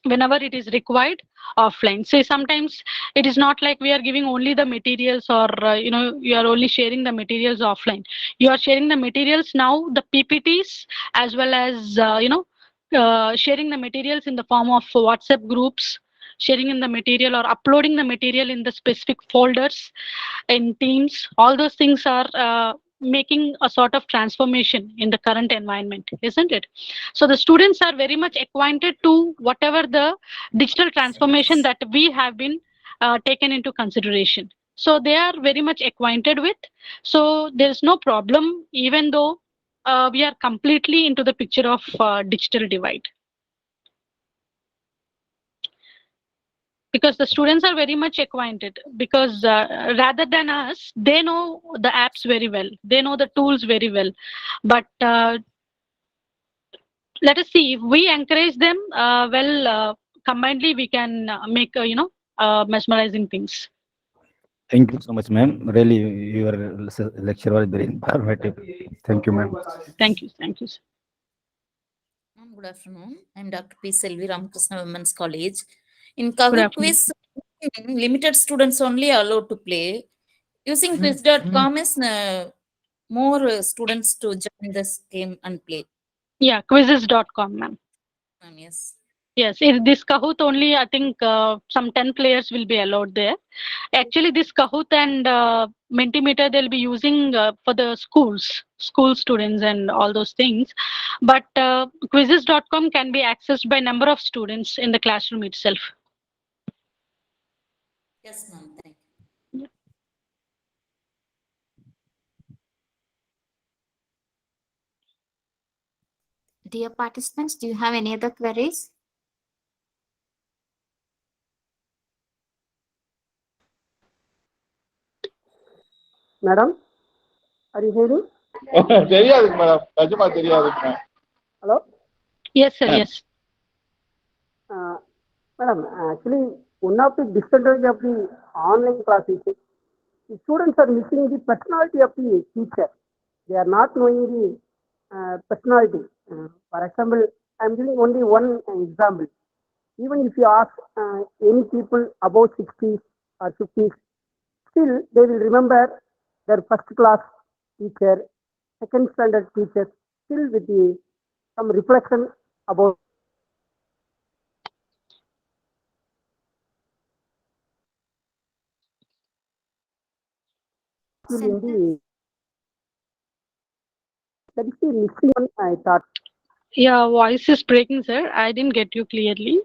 whenever it is required offline. So sometimes it is not like we are giving only the materials, or you are only sharing the materials offline. You are sharing the materials now, the PPTs, as well as sharing the materials in the form of WhatsApp groups, sharing in the material or uploading the material in the specific folders in Teams. All those things are making a sort of transformation in the current environment, isn't it? So the students are very much acquainted to whatever the digital transformation that we have been taken into consideration. So they are very much acquainted with. So there's no problem, even though we are completely into the picture of digital divide. Because the students are very much acquainted, because rather than us, they know the apps very well, they know the tools very well. But let us see, if we encourage them combinedly, we can make mesmerizing things. Thank you so much, ma'am. Really, your lecture was very informative. Thank you, ma'am. Thank you, thank you, sir. Ma'am, good afternoon. I'm Dr. P. Selvi, Ramakrishna Women's College. In Good Kahoot afternoon. quiz, limited students only are allowed to play. Using quiz.com is more students to join this game and play. Yeah, quizzes.com, ma'am. Yes. Yes, in this Kahoot only, I think some 10 players will be allowed there. Actually, this Kahoot and Mentimeter, they'll be using for the school students and all those things. But quizzes.com can be accessed by number of students in the classroom itself. Yes, ma'am. Thank Yeah. you. Dear participants, do you have any other queries? Madam, are you hearing? தெரியாதுங்க madam, நிஜமா தெரியாதுங்க. Hello? Yes, sir, yes. Madam, actually, one of the disadvantages of the online classes is the students are missing the personality of the teacher. They are not knowing the personality. For example, I am giving only one example. Even if you ask any people above 60s or 50s, still they will remember their first class teacher, second standard teacher, still with the some reflection about still in the that is the missing one I thought. Yeah, voice is breaking, sir. I didn't get you clearly.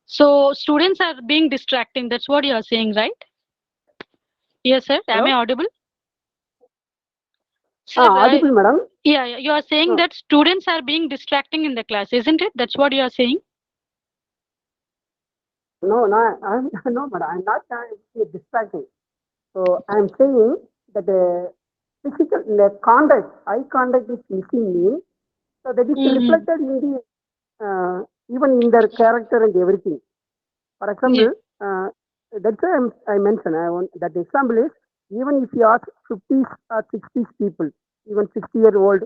So students are being distracting. That's what you are saying, right? Yes, sir. Am I Hello? audible? Sir, Audible, madam? yeah, you are saying No. that students are being distracting in the class, isn't it? That's what you are saying? No, I'm no, madam. I'm not distracting. So I'm saying that the conduct, eye contact is missing me. So that is reflected in the even in their character and everything. For example, that's why I mentioned. That example is even if you ask 50s or 60s people, even 60-year-old,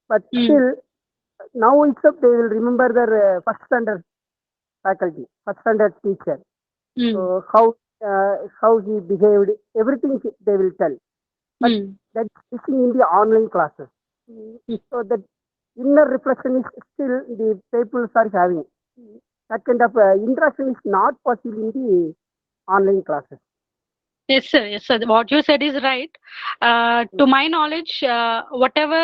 but still now itself they will remember their first standard faculty, first standard teacher. So how he behaved, everything they will tell. But that's missing in the online classes. So that inner reflection is still the people are having. That kind of interaction is not possible in the online classes. Yes, sir. Yes, sir. What you said is right. To my knowledge, whatever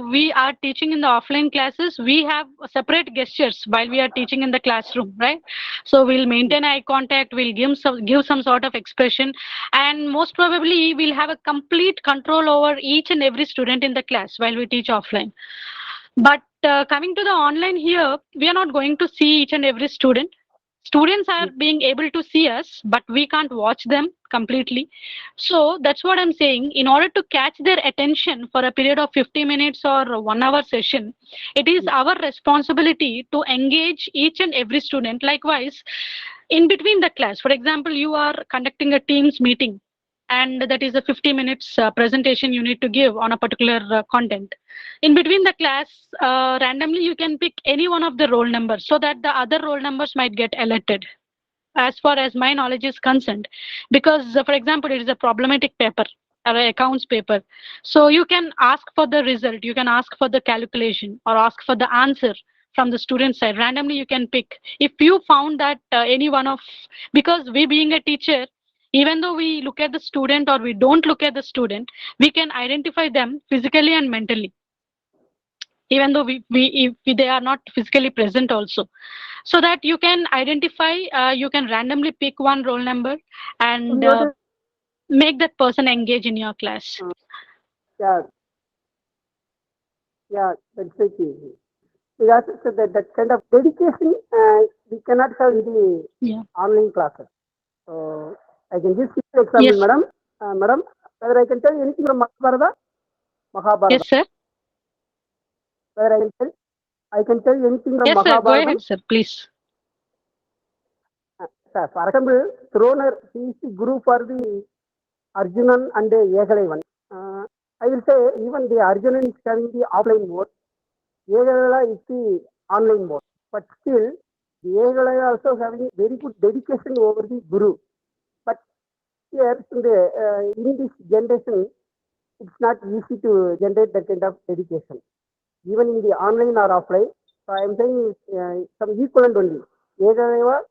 we are teaching in the offline classes, we have separate gestures while we are teaching in the classroom, right? So we'll maintain eye contact, we'll give some sort of expression, and most probably we'll have a complete control over each and every student in the class while we teach offline. But coming to the online here, we are not going to see each and every student. Students are being able to see us, but we can't watch them completely. So that's what I'm saying. In order to catch their attention for a period of 50 minutes or 1 hour session, it is our responsibility to engage each and every student. Likewise, in between the class, for example, you are conducting a Teams meeting, and that is a 50 minutes presentation you need to give on a particular content. In between the class, randomly you can pick any one of the roll numbers so that the other roll numbers might get alerted, as far as my knowledge is concerned. Because for example, it is a problematic paper or an accounts paper, so you can ask for the result, you can ask for the calculation or ask for the answer from the student side. Randomly you can pick. If you found that any one of, because we being a teacher, even though we look at the student or we don't look at the student, we can identify them physically and mentally, even though if they are not physically present also. So that you can identify, you can randomly pick one roll number and make that person engage in your class. Yeah, yeah, that's okay. Because that kind of dedication we cannot have in the online classes. So I can just give you example, madam. Madam, whether I can tell you anything from Mahabharata. Yes, sir. Whether I can tell you anything from Yes, sir. Mahabharata. Go ahead, sir, please. Sir, for example, Dronar, he is the guru for the Arjunan and the Yegalavan. I will say even the Arjunan is having the offline mode. Yegalaya is the online mode. But still, the Yegalaya also having very good dedication over the guru. But here in this generation, it's not easy to generate that kind of dedication. Even in the online or offline, So I am saying some equivalent only. Ekadeva,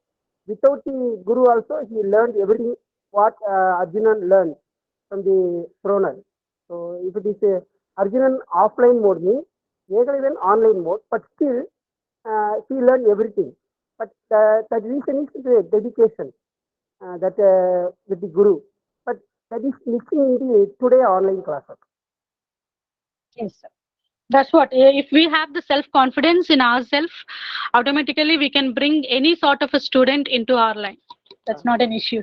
without the Guru also, he learned everything what Arjuna learned from the Dronar. So if it is Arjunan offline mode means Ekadeva online mode, but still he learned everything. But that reason is the dedication that with the Guru. But that is missing in the today online classes. Yes, sir. That's what. If we have the self-confidence in ourselves, automatically we can bring any sort of a student into our line. That's not an issue.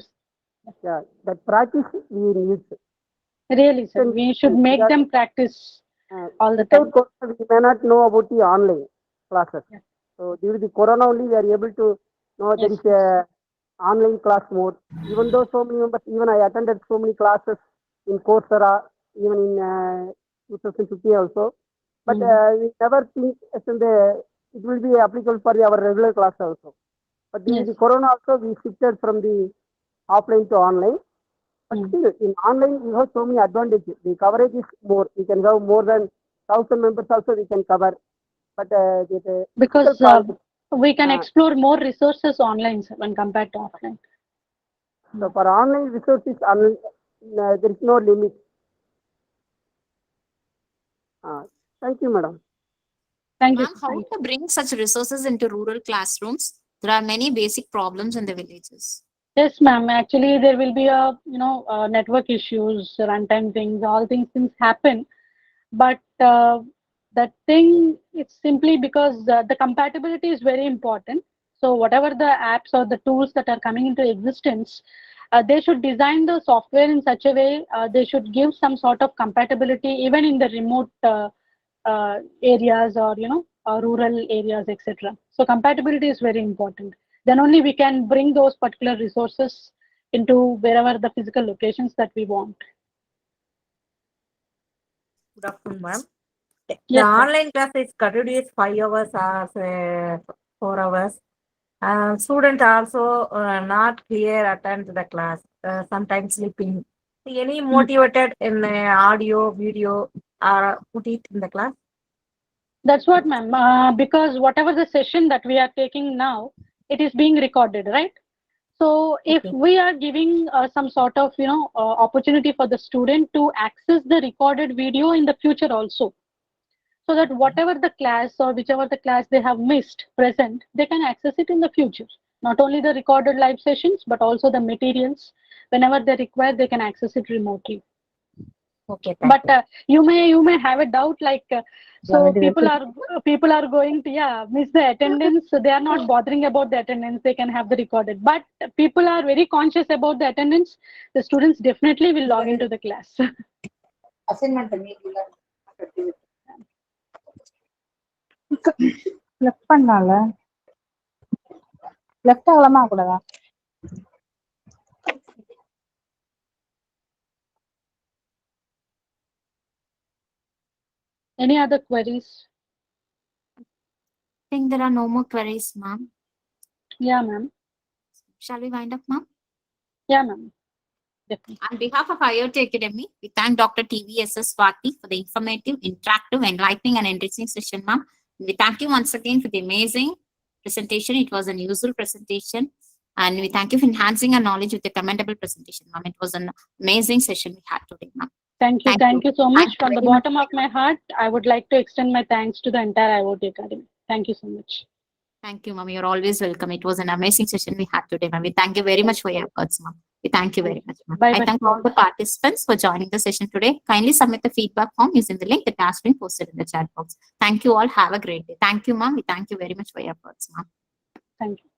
Yeah, that practice we need. Really, sir. We should make That, them practice all the without time. Corona, we may not know about the online classes. Yeah. So due to the Corona only, we are able to know there Yes, is a online class mode. Even though so many members, even I attended so many classes in Coursera, even in 2015 also. But we never think as in it will be applicable for our regular class also. But due to the Corona also, we shifted from the offline to online. But still, in online, we have so many advantages. The coverage is more. We can have more than 1,000 members also we can cover. But because we can explore more resources online, sir, when compared to offline. So for online resources, there is no limit. Thank you, madam. Thank you, Ma'am, sir. how to bring such resources into rural classrooms? There are many basic problems in the villages. Yes, ma'am. Actually, there will be network issues, runtime things, all things happen. But that thing, it's simply because the compatibility is very important. So whatever the apps or the tools that are coming into existence, they should design the software in such a way, they should give some sort of compatibility even in the remote areas or rural areas, etc. So compatibility is very important. Then only we can bring those particular resources into wherever the physical locations that we want. Good afternoon, ma'am. The Yes, sir. online class is continuous 5 hours or 4 hours. Students also not clear attend the class, sometimes sleeping. Any motivated in audio, video, or put it in the class? That's what, ma'am. Because whatever the session that we are taking now, it is being recorded, right? So if we are giving some sort of opportunity for the student to access the recorded video in the future also, so that whatever the class or whichever the class they have missed present, they can access it in the future. Not only the recorded live sessions, but also the materials. Whenever they require, they can access it remotely. Okay, But you may have a doubt like so people are going to miss the attendance, so they are not bothering about the attendance, they can have the recorded, but people are very conscious about the attendance. The students definitely will log into the class. Assignment left பண்ணால left ஆகலாமா கூடாதா? Any other queries? I think there are no more queries, ma'am. Yeah, ma'am. Shall we wind up, ma'am? Yeah, ma'am. Definitely. On behalf of IoT Academy, we thank Dr. TVSS Swati for the informative, interactive, enlightening, and enriching session, ma'am. We thank you once again for the amazing presentation. It was an useful presentation. And we thank you for enhancing our knowledge with the commendable presentation, ma'am. It was an amazing session we had today, ma'am. Thank you so much. From the very much. bottom of my heart, I would like to extend my thanks to the entire IoT Academy. Thank you so much. Thank you, ma'am. You're always welcome. It was an amazing session we had today, ma'am. We thank you very much for your efforts, ma'am. We thank you very much, ma'am. Bye-bye. I thank all the participants for joining the session today. Kindly submit the feedback form using the link that has been posted in the chat box. Thank you all. Have a great day. Thank you, ma'am. We thank you very much for your efforts, ma'am. Thank you.